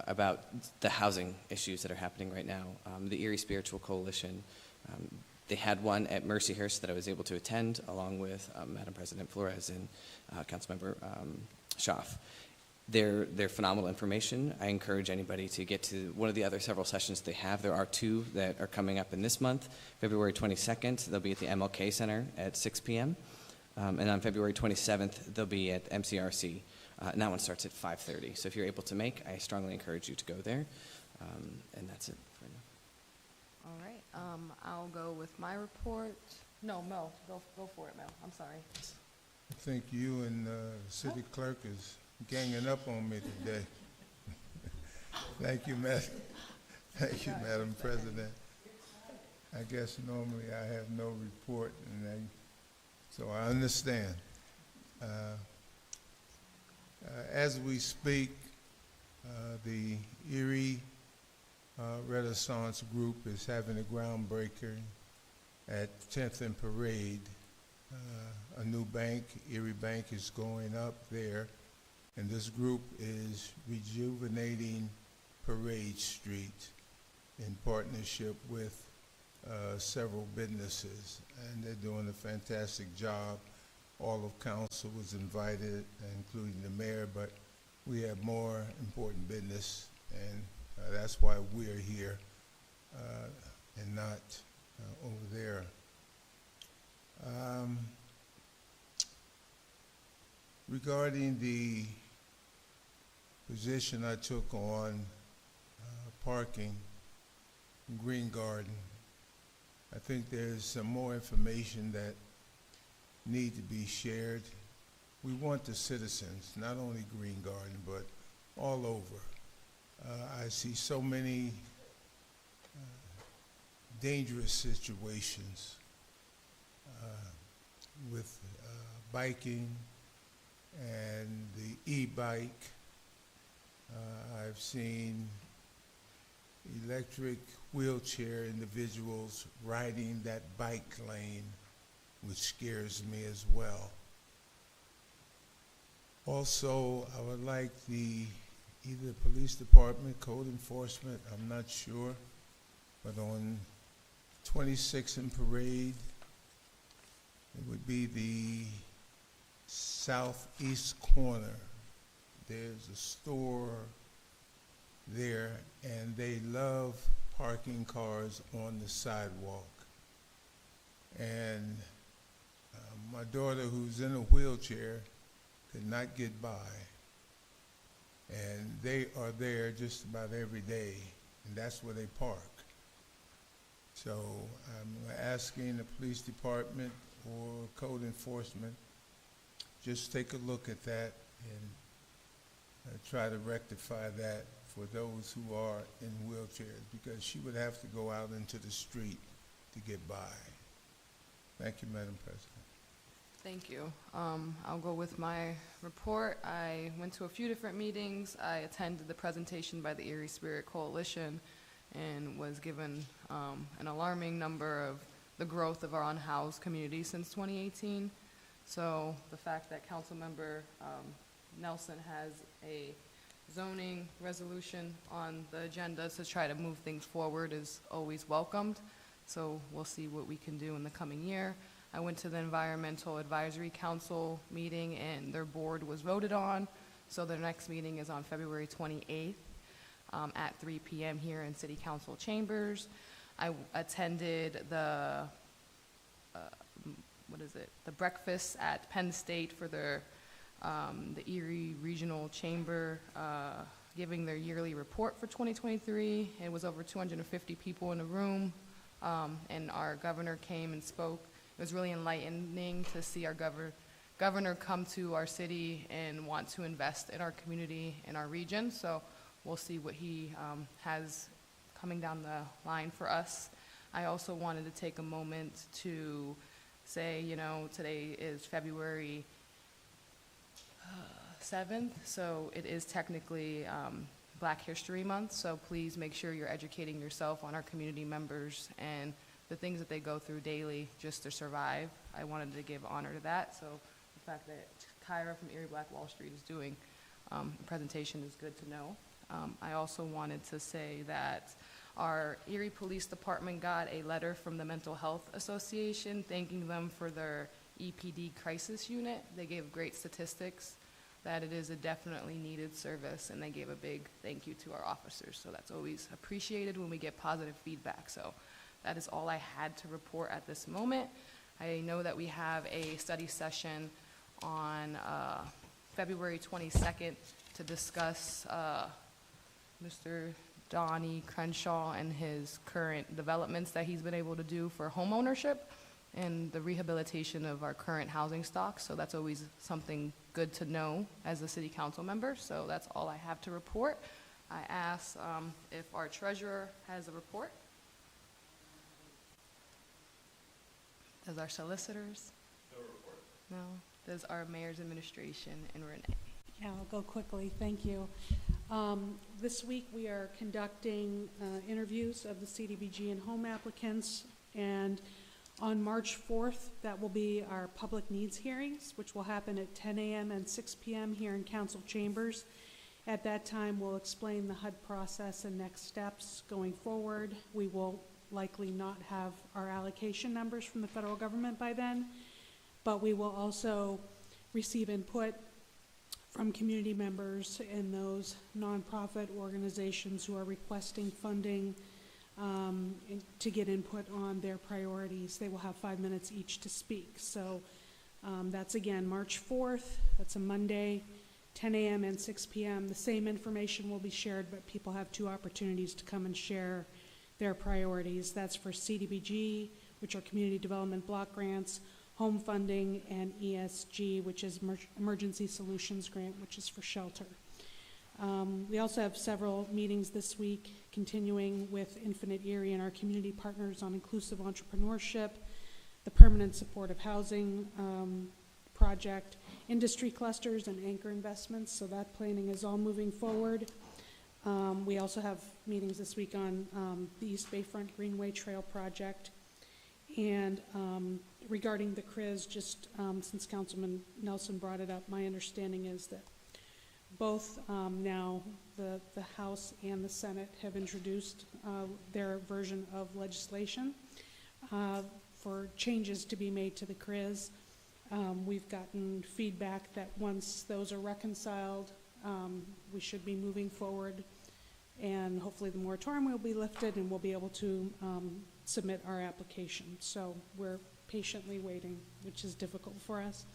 about the housing issues that are happening right now. The Erie Spiritual Coalition, they had one at Mercyhurst that I was able to attend, along with Madam President Flores and Councilmember Schaaf. They're phenomenal information. I encourage anybody to get to one of the other several sessions they have. There are two that are coming up in this month. February 22nd, they'll be at the MLK Center at 6 p.m. And on February 27th, they'll be at MCRC. And that one starts at 5:30. So if you're able to make, I strongly encourage you to go there. And that's it for now. All right. I'll go with my report. No, Mel, go for it, Mel. I'm sorry. I think you and the city clerk is ganging up on me today. Thank you, Madam President. I guess normally I have no report, so I understand. As we speak, the Erie Renaissance Group is having a groundbreaker at 10th and Parade. A new bank, Erie Bank, is going up there. And this group is rejuvenating Parade Street in partnership with several businesses. And they're doing a fantastic job. All of council was invited, including the mayor, but we have more important business, and that's why we're here and not over there. Regarding the position I took on parking in Green Garden, I think there's some more information that need to be shared. We want the citizens, not only Green Garden, but all over. I see so many dangerous situations with biking and the e-bike. I've seen electric wheelchair individuals riding that bike lane, which scares me as well. Also, I would like either police department, code enforcement, I'm not sure, but on 26th and Parade, it would be the southeast corner. There's a store there, and they love parking cars on the sidewalk. And my daughter, who's in a wheelchair, could not get by. And they are there just about every day, and that's where they park. So I'm asking the police department or code enforcement, just take a look at that and try to rectify that for those who are in wheelchairs, because she would have to go out into the street to get by. Thank you, Madam President. Thank you. I'll go with my report. I went to a few different meetings. I attended the presentation by the Erie Spirit Coalition and was given an alarming number of the growth of our unhoused community since 2018. So the fact that Councilmember Nelson has a zoning resolution on the agenda to try to move things forward is always welcomed. So we'll see what we can do in the coming year. I went to the Environmental Advisory Council meeting and their board was voted on. So their next meeting is on February 28th at 3 p.m. here in City Council chambers. I attended the, the breakfast at Penn State for their, the Erie Regional Chamber giving their yearly report for 2023. It was over 250 people in the room, and our governor came and spoke. It was really enlightening to see our governor come to our city and want to invest in our community and our region. So we'll see what he has coming down the line for us. I also wanted to take a moment to say, you know, today is February 7th, so it is technically Black History Month, so please make sure you're educating yourself on our community members and the things that they go through daily just to survive. I wanted to give honor to that, so the fact that Kyra from Erie Black Wall Street is doing a presentation is good to know. I also wanted to say that our Erie Police Department got a letter from the Mental Health Association thanking them for their EPD crisis unit. They gave great statistics that it is a definitely needed service, and they gave a big thank you to our officers. So that's always appreciated when we get positive feedback. So that is all I had to report at this moment. I know that we have a study session on February 22nd to discuss Mr. Donnie Crenshaw and his current developments that he's been able to do for home ownership and the rehabilitation of our current housing stock. So that's always something good to know as a city council member. So that's all I have to report. I ask if our treasurer has a report. Does our solicitors? No report. No. Does our mayor's administration and Renee? Yeah, I'll go quickly. Thank you. This week we are conducting interviews of the CDBG and home applicants, and on March 4th, that will be our public needs hearings, which will happen at 10 a.m. and 6 p.m. here in council chambers. At that time, we'll explain the HUD process and next steps going forward. We will likely not have our allocation numbers from the federal government by then, but we will also receive input from community members and those nonprofit organizations who are requesting funding to get input on their priorities. They will have 5 minutes each to speak. So that's again March 4th, that's a Monday, 10 a.m. and 6 p.m. The same information will be shared, but people have 2 opportunities to come and share their priorities. That's for CDBG, which are community development block grants, home funding, and ESG, which is Emergency Solutions Grant, which is for shelter. We also have several meetings this week continuing with Infinite Erie and our community partners on inclusive entrepreneurship, the permanent supportive housing project, industry clusters, and anchor investments. So that planning is all moving forward. We also have meetings this week on the East Bayfront Greenway Trail project. And regarding the CRIZ, just since Councilman Nelson brought it up, my understanding is that both now the House and the Senate have introduced their version of legislation for changes to be made to the CRIZ. We've gotten feedback that once those are reconciled, we should be moving forward, and hopefully the moratorium will be lifted and we'll be able to submit our application. So we're patiently waiting, which is difficult for us.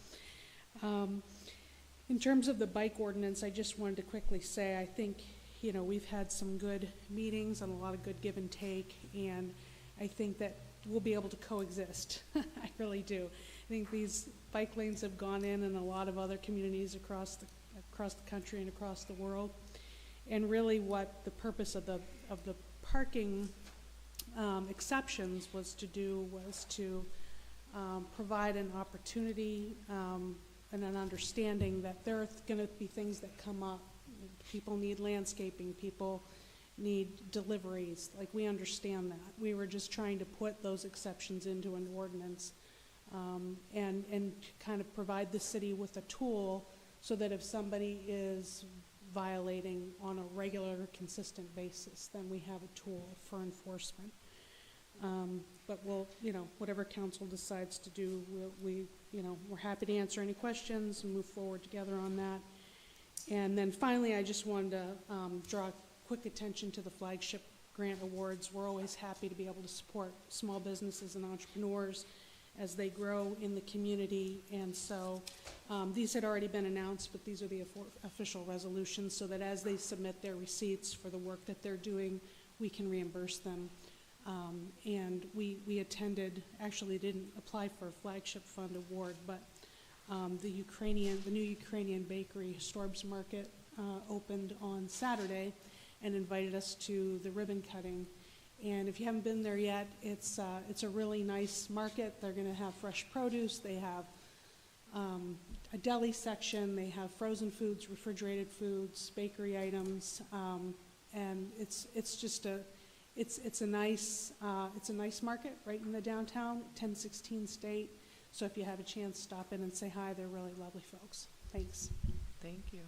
In terms of the bike ordinance, I just wanted to quickly say, I think, you know, we've had some good meetings and a lot of good give and take, and I think that we'll be able to coexist. I really do. I think these bike lanes have gone in a lot of other communities across the country and across the world. And really what the purpose of the parking exceptions was to provide an opportunity and an understanding that there are going to be things that come up. People need landscaping, people need deliveries, like we understand that. We were just trying to put those exceptions into an ordinance and kind of provide the city with a tool so that if somebody is violating on a regular, consistent basis, then we have a tool for enforcement. But we'll, whatever council decides to do, we're happy to answer any questions and move forward together on that. And then finally, I just wanted to draw quick attention to the flagship grant awards. We're always happy to be able to support small businesses and entrepreneurs as they grow in the community. And so these had already been announced, but these are the official resolutions so that as they submit their receipts for the work that they're doing, we can reimburse them. And we attended, actually didn't apply for a flagship fund award, but the new Ukrainian bakery, Storb's Market, opened on Saturday and invited us to the ribbon cutting. And if you haven't been there yet, it's a really nice market. They're going to have fresh produce. They have a deli section. They have frozen foods, refrigerated foods, bakery items, and it's just it's a nice market right in the downtown, 1016 State. So if you have a chance, stop in and say hi. They're really lovely folks. Thanks. Thank you.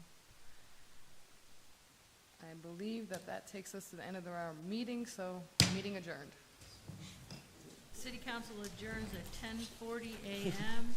I believe that takes us to the end of our meeting, so meeting adjourned. City Council adjourns at 10:40 a.m.